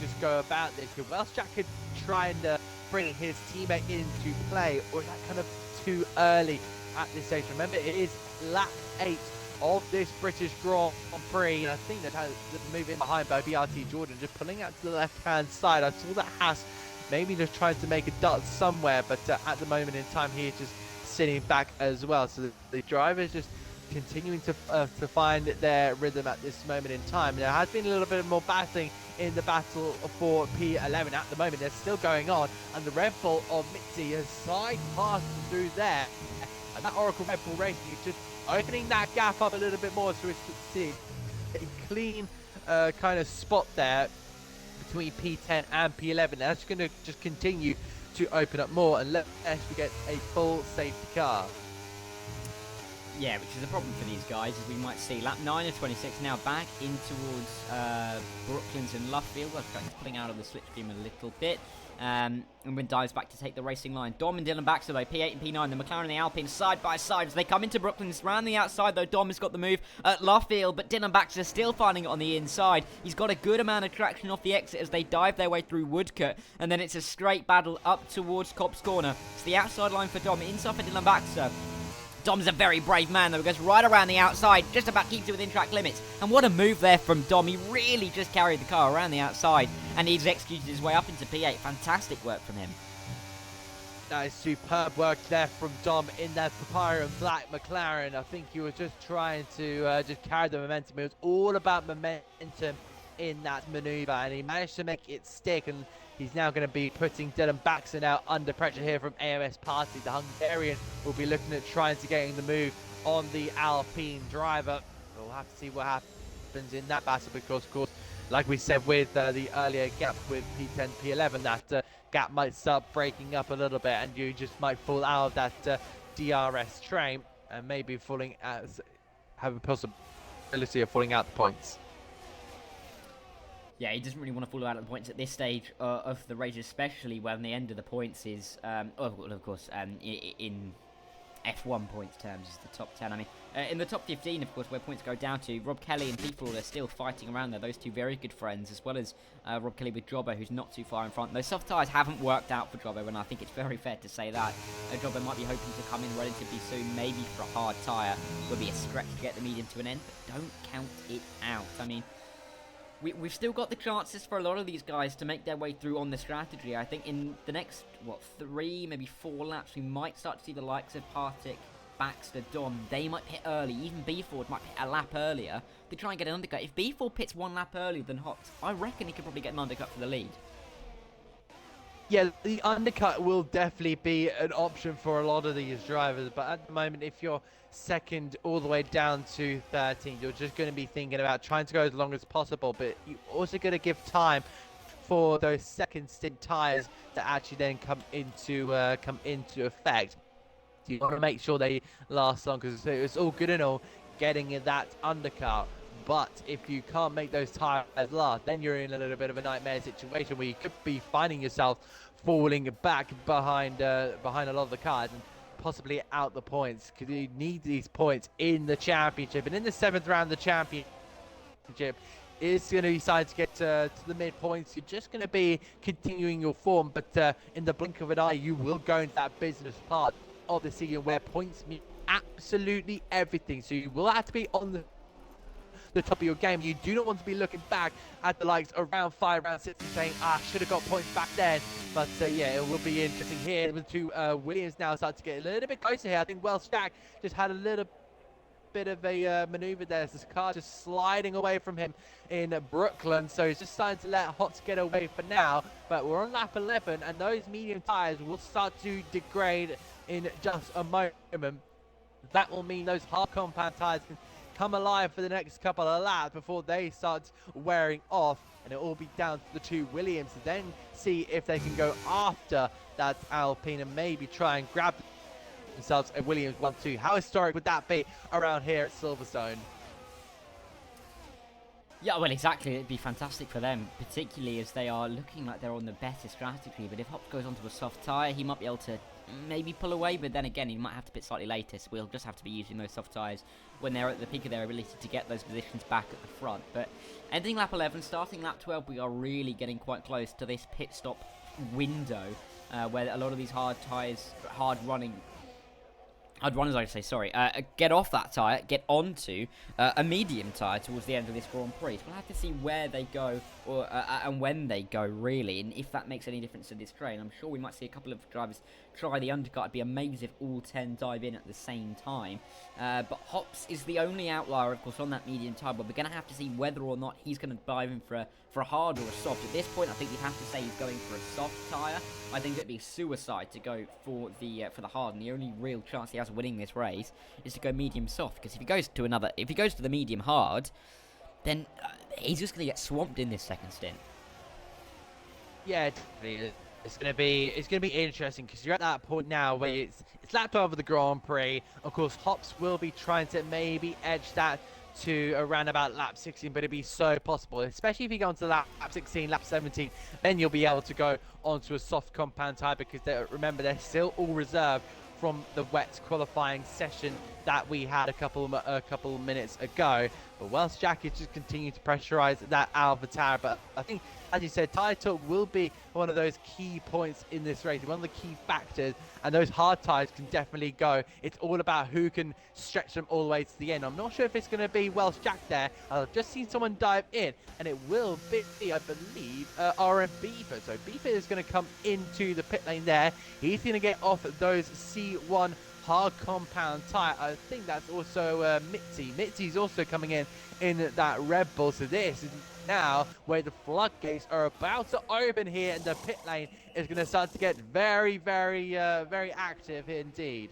Speaker 1: just go about this? Could Welsh Jack could try and bring his teammate into play, or is that kind of too early at this stage? Remember, it is lap 8 of this British Grand Prix, and I think that has the move in behind by BRT Jordan, just pulling out to the left-hand side. I saw that Haas maybe just trying to make a dot somewhere, but at the moment in time, he is just sitting back as well. So the drivers just continuing to find their rhythm at this moment in time. There has been a little bit more battling in the battle for P11 at the moment. They're still going on, and the Red Bull of Mitzi has side passed through there, and that Oracle Red Bull Racing is just opening that gap up a little bit more, so it's a clean kind of spot there between P10 and P11. That's going to just continue to open up more unless we get a full safety car.
Speaker 2: Yeah, which is a problem for these guys, as we might see. Lap 9 of 26 now back in towards Brooklands and Luffield. Well, pulling out of the slipstream a little bit. And when dives back to take the racing line. Dom and Dylan Baxter, though, P8 and P9. The McLaren and the Alpine side by side as they come into Brooklands. Round the outside, though, Dom has got the move at Luffield, but Dylan Baxter still finding it on the inside. He's got a good amount of traction off the exit as they dive their way through Woodcote, and then it's a straight battle up towards Cobb's Corner. It's the outside line for Dom, inside for Dylan Baxter. Dom's a very brave man, though. He goes right around the outside, just about keeps it within track limits. And what a move there from Dom. He really just carried the car around the outside, and he's executed his way up into P8. Fantastic work from him.
Speaker 1: That is superb work there from Dom in that Papyrus Black McLaren. I think he was just trying to just carry the momentum. It was all about momentum in that maneuver, and he managed to make it stick, and he's now going to be putting Dylan Baxter now under pressure here from AMS Party. The Hungarian will be looking at trying to getting the move on the Alpine driver. We'll have to see what happens in that battle, because of course, like we said with the earlier gap with P10, P11, that gap might start breaking up a little bit, and you just might fall out of that DRS train and maybe falling out, have a possibility of falling out the points.
Speaker 2: Yeah, he doesn't really want to fall out of the points at this stage of the race, especially when the end of the points is, of course, in F1 points terms is the top 10. I mean, in the top 15, of course, where points go down to, Rob Kelly and people are still fighting around there. Those two very good friends, as well as Rob Kelly with Jobber, who's not too far in front. Those soft tyres haven't worked out for Jobber, and I think it's very fair to say that. Jobber might be hoping to come in relatively soon, maybe for a hard tyre. Will be a stretch to get the medium to an end, but don't count it out. I mean, we've still got the chances for a lot of these guys to make their way through on the strategy. I think in the next, 3, maybe 4 laps, we might start to see the likes of Partick, Baxter, Dom. They might pit early. Even B4 might pit a lap earlier to try and get an undercut. If B4 pits 1 lap earlier than Hops, I reckon he could probably get an undercut for the lead.
Speaker 1: Yeah, the undercut will definitely be an option for a lot of these drivers, but at the moment, if you're second all the way down to 13, you're just going to be thinking about trying to go as long as possible, but you're also going to give time for those second stint tires to actually then come into effect. You want to make sure they last long, because it's all good and all getting that undercut, but if you can't make those tires last, then you're in a little bit of a nightmare situation where you could be finding yourself falling back behind a lot of the cars and possibly out the points, because you need these points in the championship. And in the 7th round of the championship, it's going to be decided to get to the mid-points. You're just going to be continuing your form, but in the blink of an eye, you will go into that business part of the season where points mean absolutely everything. So you will have to be on the top of your game. You do not want to be looking back at the likes of round 5, round 6 and saying, should have got points back then. But yeah, it will be interesting here with two Williams now start to get a little bit closer here. I think Welsh Jack just had a little bit of a maneuver there. This car just sliding away from him in Brooklyn, so he's just starting to let Hots get away for now. But we're on lap 11, and those medium tires will start to degrade in just a moment. That will mean those hard compound tires can come alive for the next couple of laps before they start wearing off, and it will all be down to the two Williams to then see if they can go after that Alpine and maybe try and grab themselves a Williams 1-2. How historic would that be around here at Silverstone?
Speaker 2: Yeah, well, exactly. It'd be fantastic for them, particularly as they are looking like they're on the better strategy. But if Hops goes onto a soft tyre, he might be able to maybe pull away. But then again, he might have to pit slightly later. So we'll just have to be using those soft tyres when they're at the peak of their ability to get those positions back at the front. But ending lap 11, starting lap 12, we are really getting quite close to this pit stop window where a lot of these hard tyres, I'd run as I say, sorry, get off that tyre, get onto a medium tyre towards the end of this Grand Prix. So we'll have to see where they go or and when they go, really, and if that makes any difference to this train. I'm sure we might see a couple of drivers try the undercut. It'd be amazing if all 10 dive in at the same time. But Hops is the only outlier, of course, on that medium tyre, but we're going to have to see whether or not he's going to dive in for a hard or a soft. At this point, I think you'd have to say he's going for a soft tyre. I think it'd be suicide to go for the hard, and the only real chance he has of winning this race is to go medium soft. Because if he goes to the medium hard, then he's just going to get swamped in this second stint.
Speaker 1: Yeah, definitely. It's gonna be interesting because you're at that point now where it's lap 12 of the Grand Prix. Of course, Hops will be trying to maybe edge that to around about lap 16, but it'd be so possible, especially if you go onto lap 16, lap 17, then you'll be able to go onto a soft compound tyre because remember they're still all reserved from the wet qualifying session that we had a couple minutes ago. But Welsh Jack is just continuing to pressurize that AlphaTauri. But I think, as you said, tyre talk will be one of those key points in this race, one of the key factors, and those hard tyres can definitely go. It's all about who can stretch them all the way to the end. I'm not sure if it's going to be Welsh Jack there. I've just seen someone dive in, and it will be, I believe, RM Beaver. So Beaver is going to come into the pit lane there. He's going to get off those C1 hard compound tyre. I think that's also Mitzi. Mitzi's also coming in that Red Bull. So this is now where the floodgates are about to open here, and the pit lane is going to start to get very, very, very active indeed.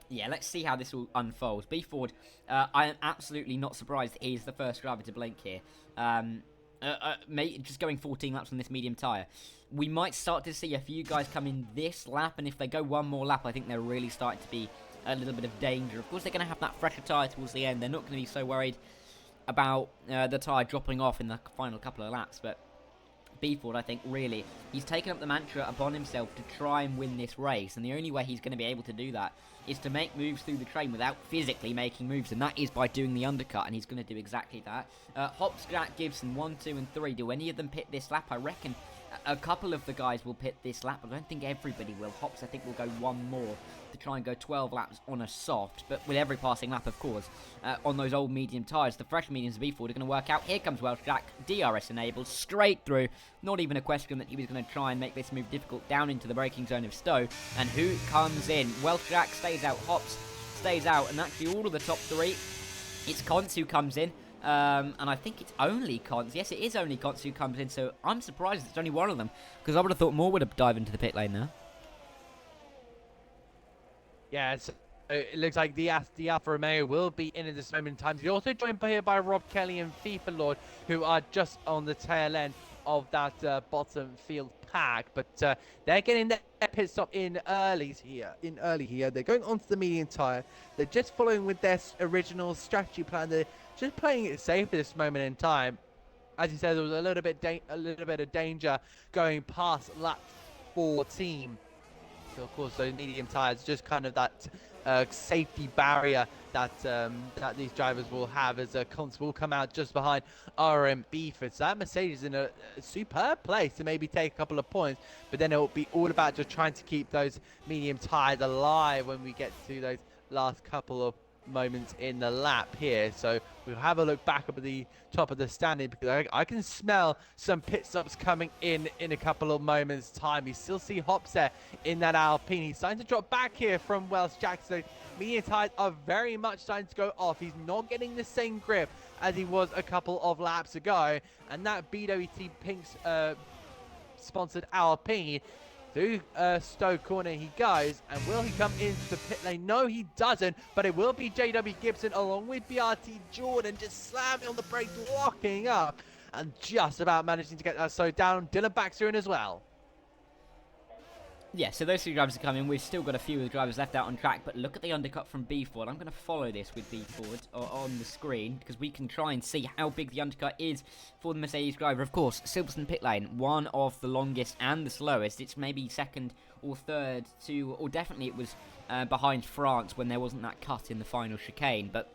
Speaker 2: Yeah, let's see how this all unfolds. B Ford, I am absolutely not surprised he's the first driver to blink here. Just going 14 laps on this medium tyre. We might start to see a few guys come in this lap, and if they go one more lap, I think they're really starting to be a little bit of danger. Of course, they're going to have that fresher tyre towards the end. They're not going to be so worried about the tyre dropping off in the final couple of laps, but Beeford, I think, really, he's taken up the mantra upon himself to try and win this race, and the only way he's going to be able to do that is to make moves through the train without physically making moves, and that is by doing the undercut, and he's going to do exactly that. Hops, Jack, Gibson, 1, 2, and 3. Do any of them pit this lap? I reckon a couple of the guys will pit this lap. I don't think everybody will. Hops, I think, will go one more to try and go 12 laps on a soft, but with every passing lap, of course, on those old medium tyres. The fresh mediums of B4 are going to work out. Here comes Welsh Jack, DRS enabled, straight through. Not even a question that he was going to try and make this move difficult down into the braking zone of Stowe. And who comes in? Welsh Jack stays out, Hops stays out, and actually all of the top three, it's Conts who comes in. And I think it's only Conts. Yes, it is only Conts who comes in, so I'm surprised it's only one of them, because I would have thought more would have dived into the pit lane there.
Speaker 1: Yeah, it looks like the Alfa Romeo will be in at this moment in time. He's also joined here by Rob Kelly and FIFA Lord, who are just on the tail end of that bottom field pack. But they're getting their pit stop in early here. They're going onto the medium tyre. They're just following with their original strategy plan. They're just playing it safe at this moment in time. As you said, there was a little bit of danger going past lap 14. So of course, those medium tyres, just kind of that safety barrier that these drivers will have, as Conts will come out just behind RM Beeford. So that Mercedes is in a superb place to maybe take a couple of points, but then it will be all about just trying to keep those medium tyres alive when we get to those last couple of moments in the lap here. So we'll have a look back up at the top of the standing, because I can smell some pit stops coming in a couple of moments time. We still see Hops there in that Alpine. He's starting to drop back here from Welsh Jackson. Medium tyres are very much starting to go off. He's not getting the same grip as he was a couple of laps ago, and that BWT Pink's sponsored Alpine, through Stowe corner he goes, and will he come into the pit lane? No, he doesn't, but it will be JW Gibson along with BRT Jordan just slamming on the brakes, locking up, and just about managing to get that slowed down. Dylan Baxter in as well.
Speaker 2: Yeah, so those 3 drivers are coming. We've still got a few of the drivers left out on track, but look at the undercut from B Ford. I'm going to follow this with B Ford on the screen because we can try and see how big the undercut is for the Mercedes driver. Of course, Silverstone pit lane, one of the longest and the slowest. It's maybe second or third to, or definitely it was behind France when there wasn't that cut in the final chicane, but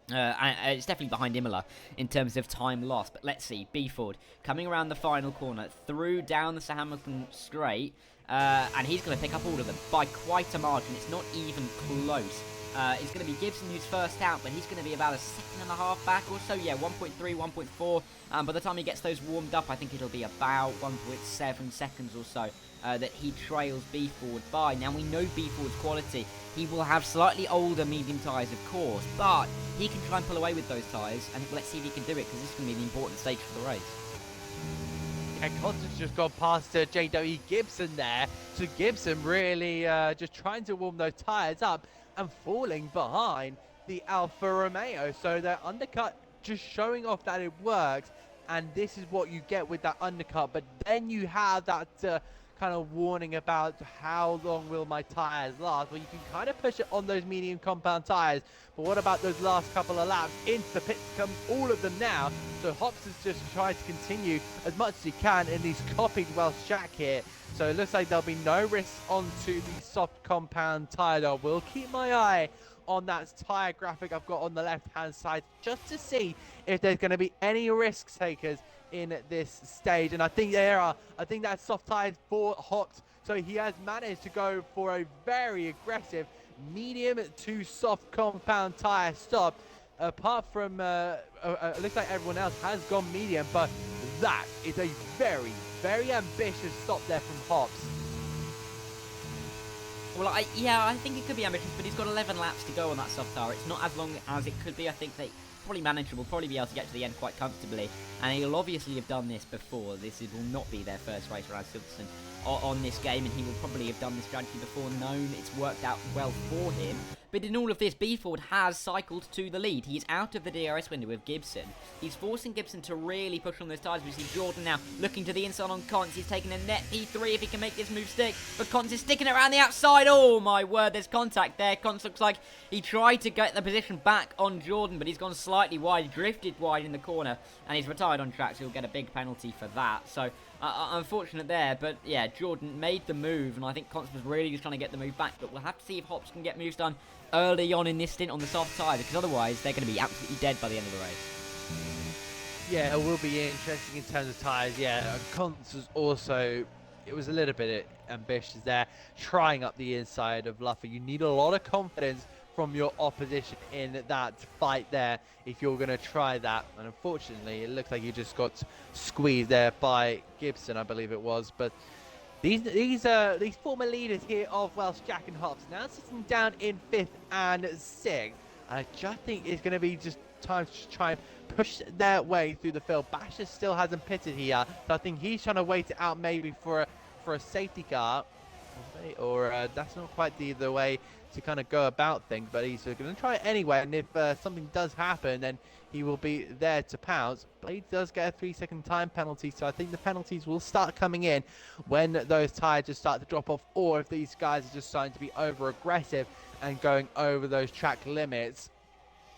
Speaker 2: it's definitely behind Imola in terms of time lost. But let's see, B Ford coming around the final corner, through down the Sir Hamilton straight, and he's going to pick up all of them by quite a margin. It's not even close. It's going to be Gibson who's first out, but he's going to be about a second and a half back or so. Yeah, 1.3, 1.4. By the time he gets those warmed up, I think it'll be about 1.7 seconds or so that he trails B Ford by. Now, we know B Ford's quality. He will have slightly older medium tyres, of course, but he can try and pull away with those tyres, and let's see if he can do it, because this is going to be the important stage for the race.
Speaker 1: And Constance just gone past JW Gibson there. So Gibson really just trying to warm those tyres up and falling behind the Alfa Romeo. So their undercut just showing off that it works. And this is what you get with that undercut. But then you have that kind of warning about how long will my tyres last. Well, you can kind of push it on those medium compound tyres, but what about those last couple of laps? Into the pits comes all of them now, so Hops has just tried to continue as much as he can, and he's copied Welsh Jack here. So it looks like there'll be no risk onto the soft compound tyre though. We'll keep my eye on that tyre graphic I've got on the left hand side just to see if there's going to be any risk takers in this stage, and I think there are. I think that's soft tyres for Hops, so he has managed to go for a very aggressive medium to soft compound tyre stop. Apart from looks like everyone else has gone medium, but that is a very, very ambitious stop there from Hops.
Speaker 2: Well, I think it could be ambitious, but he's got 11 laps to go on that soft tyre. It's not as long as it could be. I think they probably manageable, probably be able to get to the end quite comfortably, and he'll obviously have done this before. This will not be their first race around Silverstone on this game, and he will probably have done this strategy before, known it's worked out well for him. But in all of this, B Ford has cycled to the lead. He's out of the DRS window with Gibson. He's forcing Gibson to really push on those tyres. We see Jordan now looking to the inside on Cons. He's taking a net P3 if he can make this move stick. But Cons is sticking it around the outside. Oh my word, there's contact there. Cons looks like he tried to get the position back on Jordan, but he's gone slightly wide, drifted wide in the corner, and he's retired on track, so he'll get a big penalty for that. So unfortunate there, but yeah, Jordan made the move, and I think Cons was really just trying to get the move back, but we'll have to see if Hops can get moves done early on in this stint on the soft tyre, because otherwise they're going to be absolutely dead by the end of the race.
Speaker 1: Yeah, it will be interesting in terms of tyres. Yeah, Cons was also, it was a little bit ambitious there, trying up the inside of Luffer. You need a lot of confidence from your opposition in that fight there if you're going to try that, and unfortunately it looks like you just got squeezed there by Gibson, I believe it was. But these former leaders here of Welsh Jack and Hops now sitting down in 5th and 6th. I just think it's going to be just time to try and push their way through the field. Basher still hasn't pitted here, so I think he's trying to wait it out maybe for a safety car, or that's not quite the way to kind of go about things, but he's going to try it anyway, and if something does happen, then he will be there to pounce. Blade does get a 3-second time penalty, so I think the penalties will start coming in when those tyres just start to drop off, or if these guys are just starting to be over aggressive and going over those track limits.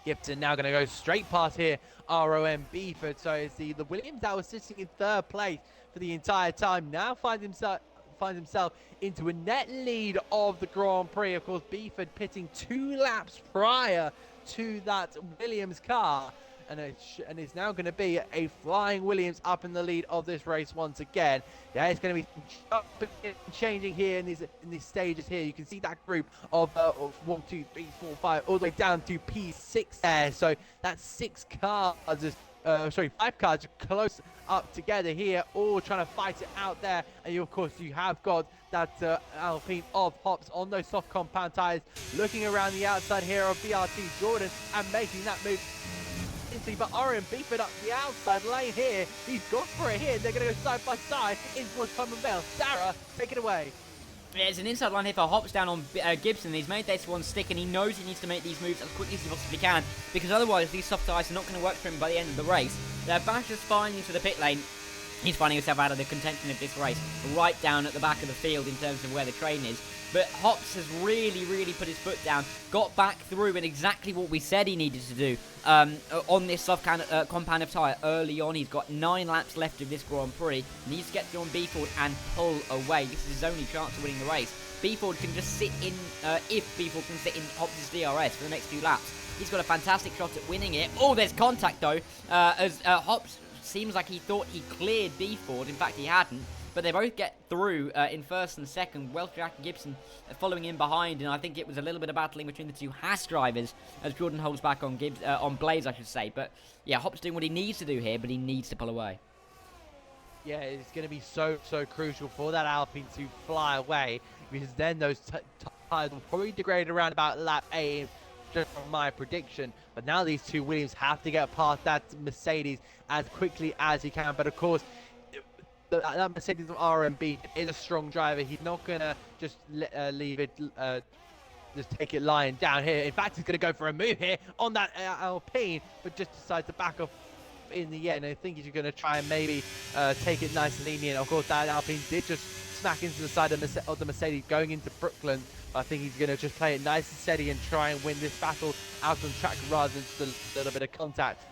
Speaker 1: Gibson now going to go straight past here ROM Beeford, so it's the Williams that was sitting in 3rd place for the entire time now finds himself into a net lead of the Grand Prix. Of course, Beeford pitting 2 laps prior to that Williams car, and it's now going to be a flying Williams up in the lead of this race once again. Yeah, it's going to be changing here in these stages here. You can see that group of 1, 2, 3, 4, 5, all the way down to P6 there. So that's 6 cars, 5 cars close up together here, all trying to fight it out there. And of course you have got that Alpine of Hops on those soft compound tyres, looking around the outside here of BRT Jordan and making that move. But Orion Beeford up the outside lane here. He's gone for it here. They're going to go side by side in towards Commonwealth. Sarah, take it away.
Speaker 2: Yeah, it's an inside line here for Hops down on Gibson. He's made this one stick, and he knows he needs to make these moves as quickly as he possibly can, because otherwise these soft tyres are not going to work for him by the end of the race. Basher's finally into the pit lane. He's finding himself out of the contention of this race, right down at the back of the field in terms of where the train is. But Hops has really, really put his foot down, got back through in exactly what we said he needed to do on this soft compound of tyre early on. He's got 9 laps left of this Grand Prix. Needs to get through on Beeford and pull away. This is his only chance of winning the race. Beeford can just sit in, if Beeford can sit in Hops' DRS for the next few laps. He's got a fantastic shot at winning it. Oh, there's contact though, as Hops seems like he thought he cleared Beeford. In fact, he hadn't. But they both get through in first and second. Welsh Jack and Gibson following in behind, and I think it was a little bit of battling between the two Haas drivers as Jordan holds back on on Blaze, I should say. But yeah, Hops doing what he needs to do here, but he needs to pull away.
Speaker 1: Yeah, it's going to be so crucial for that Alpine to fly away, because then those tyres will probably degrade around about lap 8, just from my prediction. But now these two Williams have to get past that Mercedes as quickly as he can. But of course, that Mercedes RMB is a strong driver. He's not going to just leave it, just take it lying down here. In fact, he's going to go for a move here on that Alpine, but just decides to back off in the end. I think he's going to try and maybe take it nice and lenient. Of course, that Alpine did just smack into the side of the Mercedes going into Brooklyn. I think he's going to just play it nice and steady and try and win this battle out on track rather than just a little bit of contact.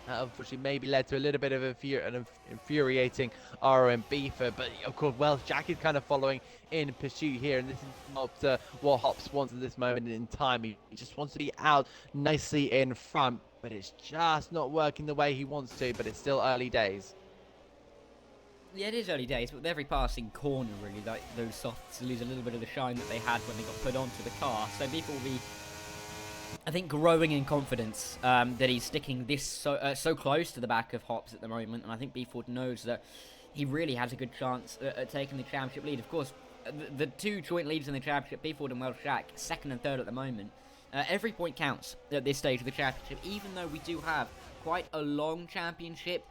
Speaker 1: Unfortunately, maybe led to a little bit of an infuriating ROM beefer. But of course, Welsh Jack is kind of following in pursuit here, and this is not what Hops wants at this moment in time. He just wants to be out nicely in front, but it's just not working the way he wants to. But it's still early days.
Speaker 2: Yeah, it is early days, but with every passing corner, really, like those softs lose a little bit of the shine that they had when they got put onto the car. So people will be, I think, growing in confidence that he's sticking this so close to the back of Hops at the moment, and I think Beeford knows that he really has a good chance at taking the championship lead. Of course, the two joint leaders in the championship, Beeford and Welsh Jack, second and third at the moment. Every point counts at this stage of the championship, even though we do have quite a long championship.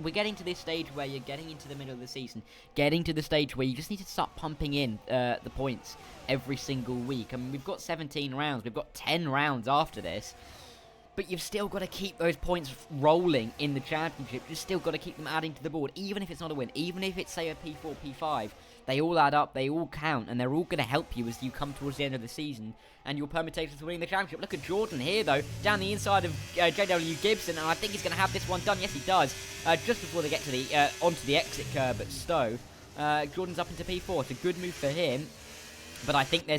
Speaker 2: We're getting to this stage where you're getting into the middle of the season, getting to the stage where you just need to start pumping in the points every single week. I mean, we've got 17 rounds, we've got 10 rounds after this, but you've still got to keep those points rolling in the championship. You've still got to keep them adding to the board, even if it's not a win, even if it's, say, a P4, P5. They all add up, they all count, and they're all going to help you as you come towards the end of the season and your permutations for winning the championship. Look at Jordan here, though, down the inside of JW Gibson, and I think he's going to have this one done. Yes, he does. Just before they get to the onto the exit curb at Stowe, Jordan's up into P4. It's a good move for him, but I think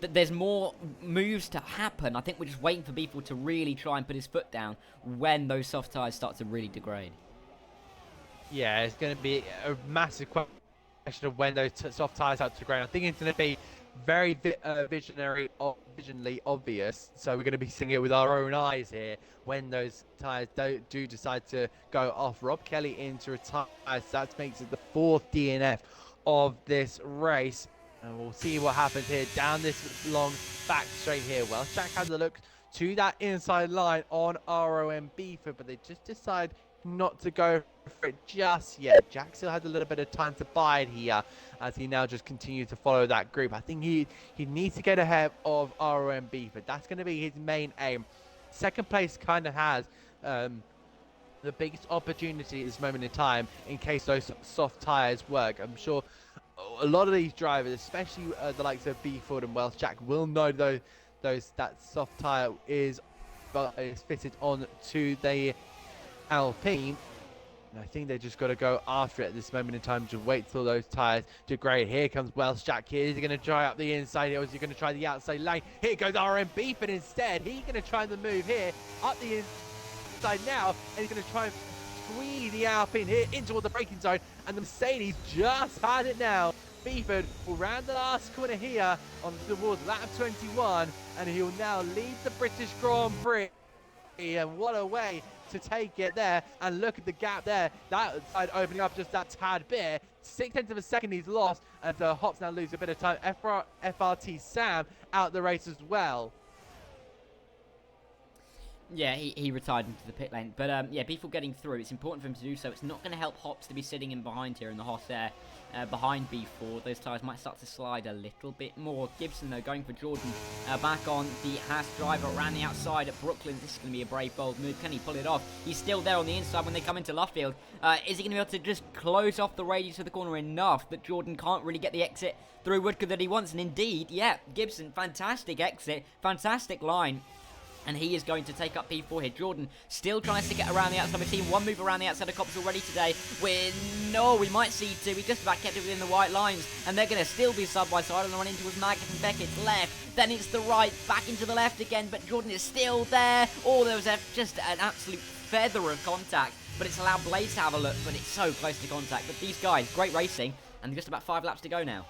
Speaker 2: there's more moves to happen. I think we're just waiting for people to really try and put his foot down when those soft tyres start to really degrade.
Speaker 1: Yeah, it's going to be a massive question of when those soft tyres start to degrade. I think it's going to be very visionally obvious, so we're going to be seeing it with our own eyes here when those tyres do decide to go off. Rob Kelly into retire, so that makes it the 4th DNF of this race, and we'll see what happens here down this long back straight here. Well, Jack has a look to that inside line on ROM Beeford, but they just decide not to go for it just yet. Jack still has a little bit of time to bide here as he now just continues to follow that group. I think he needs to get ahead of ROM Beeford. That's going to be his main aim. Second place kind of has the biggest opportunity at this moment in time in case those soft tyres work. I'm sure a lot of these drivers, especially the likes of Beeford and Welsh Jack, will know that soft tyre is fitted on to the Alpine, and I think they just got to go after it at this moment in time to wait till those tyres degrade. Here comes Welsh Jack here. Is he going to try up the inside, or is he going to try the outside lane? Here goes RMB, but instead he's going to try the move here up the inside now, and he's going to try and squeeze the Alpine here into the braking zone, and the Mercedes just had it now. Beeford will round the last corner here on towards lap 21, and he'll now lead the British Grand Prix. And what a way to take it there, and look at the gap there, that side opening up just that tad bit. 6/10 of a second he's lost, and Hops now lose a bit of time. FRT Sam out the race as well.
Speaker 2: Yeah, he retired into the pit lane. But yeah, Beefle getting through. It's important for him to do so. It's not going to help Hops to be sitting in behind here in the hot air. Behind B4, those tyres might start to slide a little bit more. Gibson, though, going for Jordan. Back on the Haas driver around the outside at Brooklyn. This is going to be a brave, bold move. Can he pull it off? He's still there on the inside when they come into Luffield. Is he going to be able to just close off the radius of the corner enough that Jordan can't really get the exit through Woodcote that he wants? And indeed, yeah, Gibson, fantastic exit, fantastic line. And he is going to take up P4 here. Jordan still trying to stick it around the outside. We've seen one move around the outside of Cops already today. We might see two. We just about kept it within the white lines. And they're going to still be side by side. And the run into was Maggott and Beckett's left. Then it's the right. Back into the left again. But Jordan is still there. Oh, there was just an absolute feather of contact. But it's allowed Blaze to have a look. But it's so close to contact. But these guys, great racing. And just about 5 laps to go now.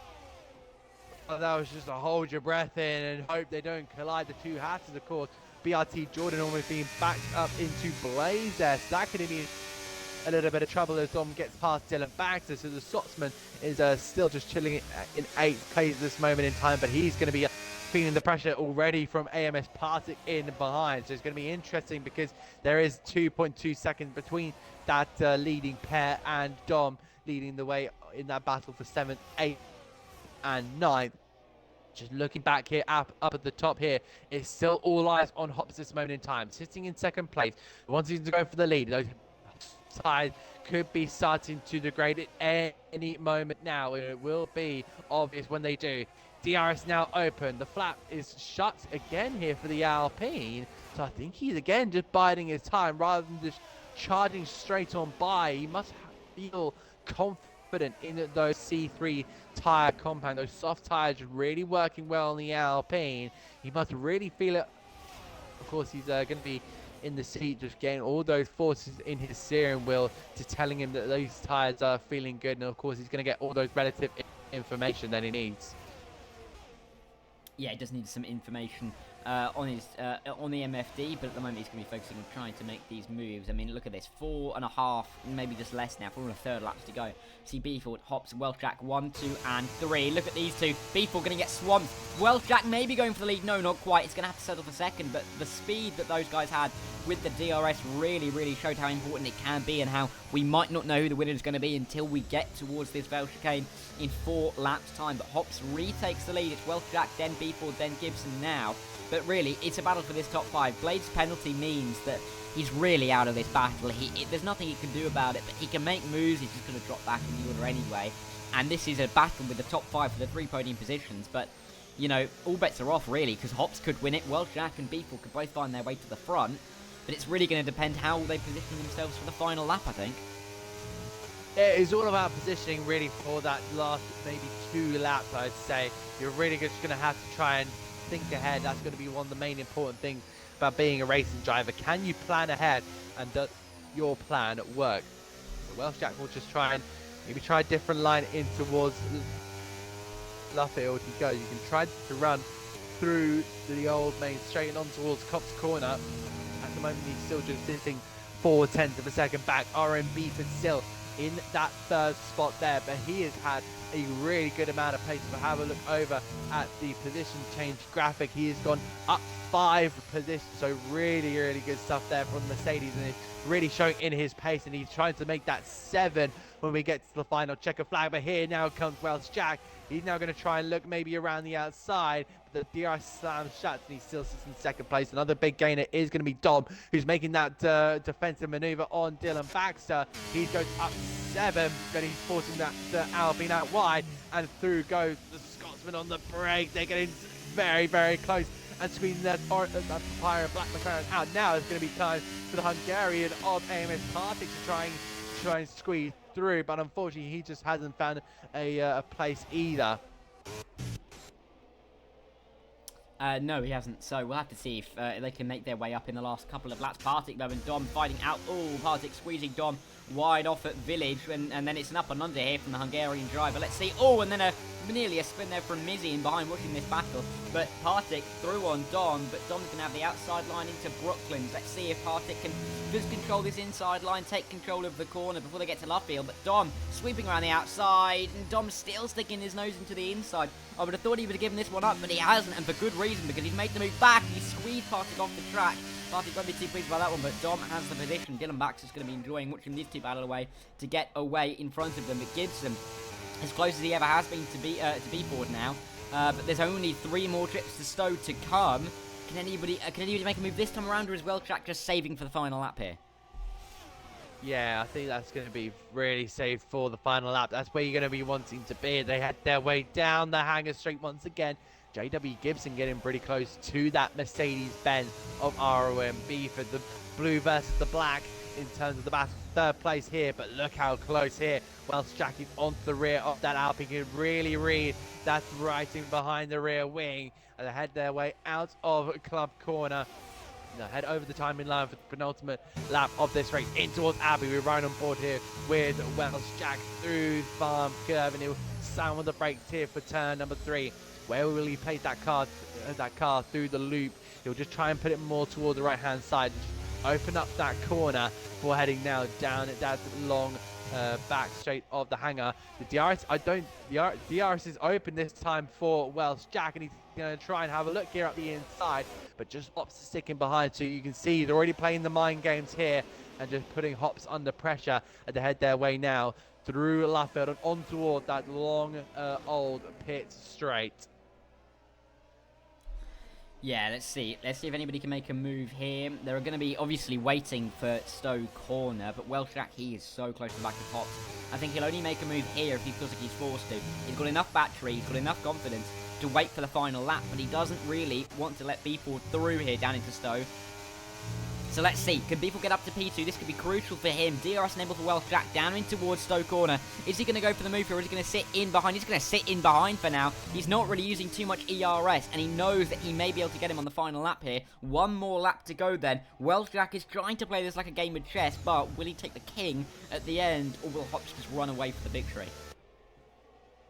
Speaker 1: Oh, that was just a hold your breath in and hope they don't collide. The two Hasses, of course. BRT Jordan almost being backed up into Blaze there. So that could be a little bit of trouble as Dom gets past Dylan Baxter. So the Scotsman is still just chilling in 8th place at this moment in time. But he's going to be feeling the pressure already from AMS Partick in behind. So it's going to be interesting because there is 2.2 seconds between that leading pair and Dom leading the way in that battle for 7th, 8th and 9th. Just looking back here, up at the top here, it's still all eyes on Hops this moment in time. Sitting in 2nd place, wanting to go for the lead. Those sides could be starting to degrade at any moment now. It will be obvious when they do. DRS now open. The flap is shut again here for the Alpine. So I think he's again just biding his time rather than just charging straight on by. He must feel confident in those C3 tire compound, those soft tires really working well on the Alpine. He must really feel it. Of course, he's going to be in the seat, just getting all those forces in his steering wheel to telling him that those tires are feeling good. And of course, he's going to get all those relative information that he needs.
Speaker 2: Yeah, he does need some information on the MFD, but at the moment he's going to be focusing on trying to make these moves. I mean, look at this, 4.5, maybe just less now, 4.3 laps to go. See Beefle, Hops, Welshjack, 1, 2, and 3. Look at these two. Beefle going to get swamped. Welshjack maybe going for the lead. No, not quite. It's going to have to settle for second, but the speed that those guys had with the DRS really showed how important it can be and how we might not know who the winner is going to be until we get towards this Vale chicane in 4 laps time. But Hops retakes the lead. It's Welshjack, then Beefle, then Gibson now. But really, it's a battle for this top 5. Blade's penalty means that he's really out of this battle. There's nothing he can do about it, but he can make moves. He's just going to drop back in the order anyway. And this is a battle with the top 5 for the 3 podium positions. But, you know, all bets are off, really, because Hops could win it. Welshjack and Beefle could both find their way to the front. But it's really going to depend how they position themselves for the final lap, I think.
Speaker 1: It is all about positioning, really, for that last maybe 2 laps, I'd say. You're really just going to have to try and think ahead. That's going to be one of the main important things about being a racing driver. Can you plan ahead, and does your plan work? So Welshjack will just try and maybe try a different line in towards Luffield. He goes. You can try to run through the old main straight and on towards Cops Corner. At the moment, he's still just sitting 4/10 of a second back. RMB for still in that 3rd spot there, but he has had a really good amount of pace. If I have a look over at the position change graphic, he has gone up 5 positions, so really good stuff there from Mercedes, and it's really showing in his pace, and he's trying to make that 7 when we get to the final checker flag. But here now comes Welshjack. He's now going to try and look maybe around the outside, but the DRS slams shut, and he still sits in 2nd place. Another big gainer is going to be Dom, who's making that defensive maneuver on Dylan Baxter. He goes up 7, but he's forcing that Alpine out wide, and through goes the Scotsman on the brake. They're getting very close and squeezing that Papyrus Black McLaren out. Now it's going to be time for the Hungarian of AMS Partick to try and squeeze through, but unfortunately he just hasn't found a place either.
Speaker 2: No, he hasn't. So we'll have to see if they can make their way up in the last couple of laps. Partick, though, and Dom fighting out. Oh, Partick squeezing Dom wide off at Village, and then it's an up and under here from the Hungarian driver. Let's see. Oh, and then nearly a spin there from Mizzy in behind watching this battle. But Partick through on Dom, but Dom's going to have the outside line into Brooklands. Let's see if Partick can just control this inside line, take control of the corner before they get to Luffield. But Dom sweeping around the outside, and Dom's still sticking his nose into the inside. I would have thought he would have given this one up, but he hasn't, and for good reason, because he's made the move back. He squeezed Partick off the track. Party won't be too pleased by that one, but Dom has the position. Dylan Bax is going to be enjoying watching these two battle away to get away in front of them. But Gibson, as close as he ever has been to B-Ford now. But there's only 3 more trips to Stowe to come. Can anybody make a move this time around, or is Welchak just saving for the final lap here?
Speaker 1: Yeah, I think that's going to be really safe for the final lap. That's where you're going to be wanting to be. They head their way down the hangar straight once again. JW Gibson getting pretty close to that Mercedes-Benz of ROMB for the blue versus the black in terms of the battle. 3rd place here, but look how close here. Welchak is onto the rear of that Alpine. You can really read that's writing behind the rear wing. And they head their way out of Club Corner. Now head over the timing line for the penultimate lap of this race in towards Abbey. We're right on board here with Welchak through Farm Curve, and he'll slam on the brakes here for turn number 3. Where will he place that car through the loop? He'll just try and put it more toward the right-hand side. Open up that corner before heading now down that long back straight of the hangar. The DRS is open this time for Welchak, and he's going to try and have a look here at the inside, but just Hops is sticking behind. So you can see they're already playing the mind games here and just putting Hops under pressure as they head their way now through Lafayette and on toward that long old pit straight.
Speaker 2: Yeah, let's see if anybody can make a move here. They're going to be obviously waiting for Stowe Corner, but Welchak, he is so close to the back of Hops. I think he'll only make a move here if he feels like he's forced to. He's got enough battery, he's got enough confidence to wait for the final lap, but he doesn't really want to let B-Ford through here down into Stowe. So let's see, can B-Ford get up to P2? This could be crucial for him. DRS enabled for Welchak down in towards Stowe Corner. Is he going to go for the move here, or is he going to sit in behind? He's going to sit in behind for now. He's not really using too much ERS, and he knows that he may be able to get him on the final lap here. One more lap to go then. Welchak is trying to play this like a game of chess, but will he take the king at the end, or will Hops just run away for the victory?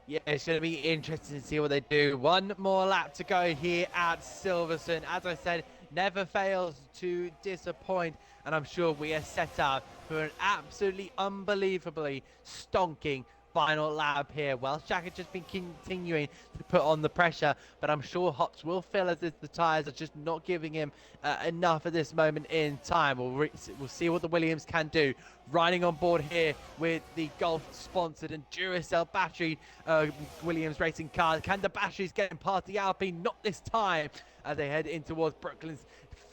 Speaker 1: Yeah, it's going to be interesting to see what they do. One more lap to go here at Silverstone. As I said, never fails to disappoint, and I'm sure we are set up for an absolutely unbelievably stonking final lap here. Welchak has just been continuing to put on the pressure, but I'm sure Hops will feel as if the tyres are just not giving him enough at this moment in time. We'll see what the Williams can do. Riding on board here with the Golf-sponsored and Duracell battery Williams racing car. Can the batteries get past the Alpine? Not this time, as they head in towards Brooklyn's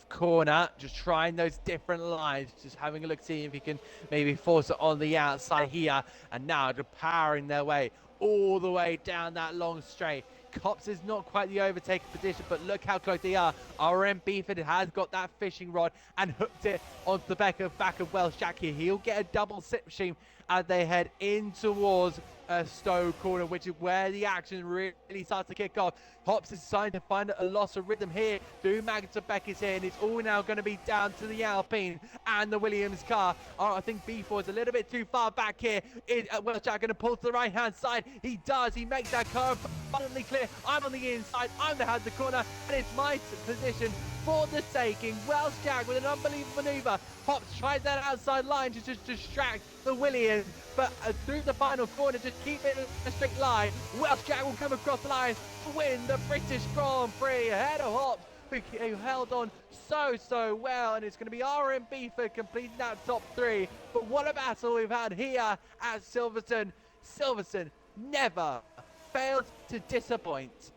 Speaker 1: corner, just trying those different lines, just having a look, see if he can maybe force it on the outside here, and now just powering their way all the way down that long straight. Cops is not quite the overtaking position, but look how close they are. RM Beeford has got that fishing rod and hooked it onto the back of Welchak here. He'll get a double slipstream as they head in towards Stowe Corner, which is where the action really starts to kick off. Hops is starting to find a loss of rhythm here through Magnussen Becky's here, and it's all now going to be down to the Alpine and the Williams car. Oh, I think B4 is a little bit too far back here. Welchak going to pull to the right-hand side. He does. He makes that car abundantly clear. I'm on the inside. I'm the head of the corner, and it's my position for the taking. Welchak with an unbelievable maneuver. Hops tried that outside line to just distract the Williams, but through the final corner, just keep it in a straight line. Welchak will come across the line to win the British Grand Prix ahead of Hops, who held on so well, and it's going to be RMB for completing that top 3. But what a battle we've had here at Silverstone. Silverstone never failed to disappoint.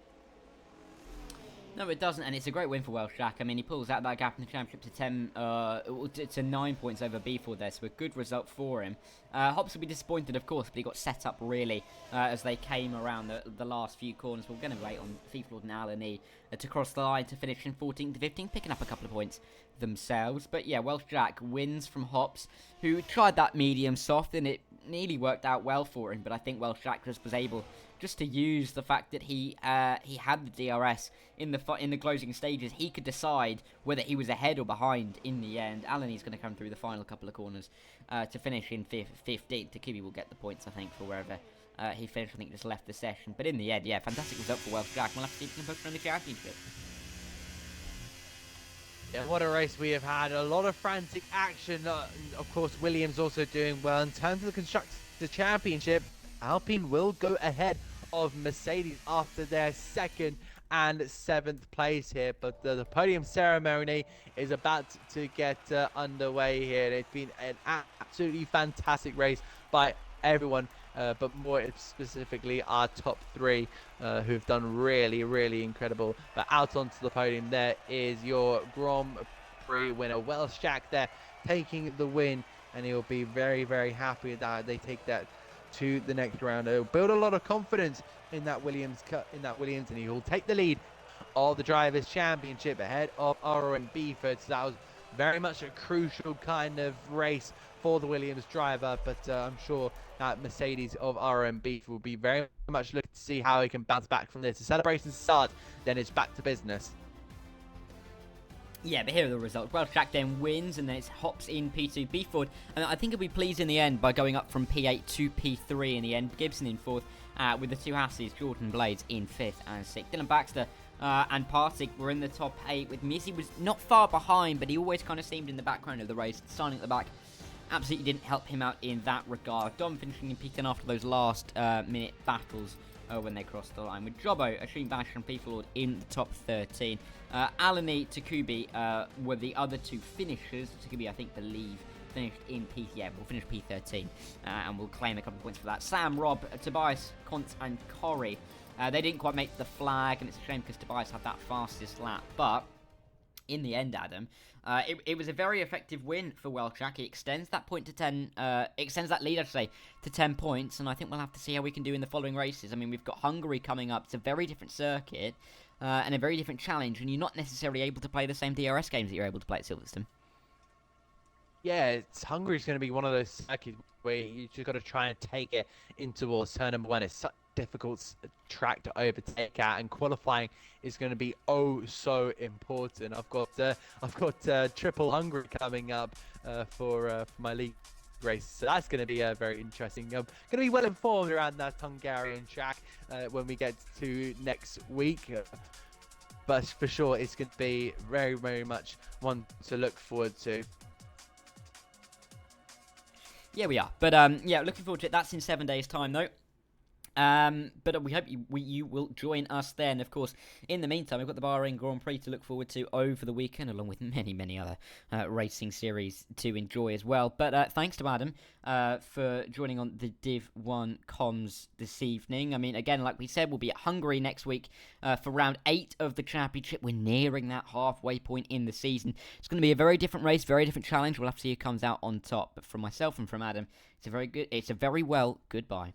Speaker 2: No, it doesn't, and it's a great win for Welchak. I mean, he pulls out that gap in the championship to 9 points over B4 there, so a good result for him. Hops will be disappointed, of course, but he got set up really as they came around the last few corners. We're going to wait on Thieflord and Alan to cross the line to finish in 14th to 15th, picking up a couple of points themselves. But yeah, Welchak wins from Hops, who tried that medium soft, and it nearly worked out well for him, but I think Welchak just was able just to use the fact that he had the DRS in the closing stages. He could decide whether he was ahead or behind in the end. Alan is going to come through the final couple of corners to finish in 15th. Takubi will get the points, I think, for wherever he finished. I think just left the session. But in the end, yeah, fantastic result for Welchak. We'll have to see if he can push on the championship.
Speaker 1: Yeah, what a race we have had. A lot of frantic action. Of course, Williams also doing well. In terms of the Constructors' Championship, Alpine will go ahead of Mercedes after their second and 7th place here. But the podium ceremony is about to get underway here. It's been an absolutely fantastic race by everyone, but more specifically our top three, who've done really, really incredible. But out onto the podium, there is your Grand Prix winner, Welsh Jack, there taking the win, and he'll be very, very happy that they take that to the next round. It'll build a lot of confidence in that Williams and he will take the lead of the Drivers' Championship ahead of ROM Beeford. So that was very much a crucial kind of race for the Williams driver, but I'm sure that Mercedes of ROM Beef will be very much looking to see how he can bounce back from this. The celebrations start, then it's back to business.
Speaker 2: Yeah, but here are the results. Welsh Jack then wins, and then it hops in P2 Beeford. And I think he'll be pleased in the end by going up from P8 to P3 in the end. Gibson in 4th, with the two Hasses, Jordan Blades in 5th and 6th. Dylan Baxter and Partick were in the top 8, with Missy was not far behind, but he always kind of seemed in the background of the race. Signing at the back absolutely didn't help him out in that regard. Dom finishing in P10 after those last minute battles when they crossed the line, with Jobbo, Asheen Bash and P. Lord in the top 13. Alani, Takubi were the other two finishers. Takubi, I think, finished in P. Yeah, we'll finish P13, and we'll claim a couple of points for that. Sam, Rob, Tobias, Kont, and Corey. They didn't quite make the flag, and it's a shame because Tobias had that fastest lap, but in the end, Adam, it was a very effective win for Welsh Jack. He extends that point to 10, extends that lead, I should say, to 10 points, and I think we'll have to see how we can do in the following races. I mean, we've got Hungary coming up. It's a very different circuit, and a very different challenge, and you're not necessarily able to play the same DRS games that you're able to play at Silverstone.
Speaker 1: Yeah, Hungary's going to be one of those circuits where you just got to try and take it in towards turn number 1. It's such a difficult track to overtake at, and qualifying is going to be oh so important. I've got triple Hungary coming up for my league race, so that's going to be very interesting. I'm going to be well informed around that Hungarian track when we get to next week. But for sure, it's going to be very, very much one to look forward to.
Speaker 2: Yeah, we are. But yeah, looking forward to it. That's in 7 days' time, though. But we hope you will join us then. Of course, in the meantime, we've got the Bahrain Grand Prix to look forward to over the weekend, along with many other racing series to enjoy as well. But thanks to Adam for joining on the Div 1 comms this evening. I mean, again, like we said, we'll be at Hungary next week for round 8 of the championship. We're nearing that halfway point in the season. It's going to be a very different race, very different challenge. We'll have to see who comes out on top. But from myself and from Adam, it's a very well goodbye.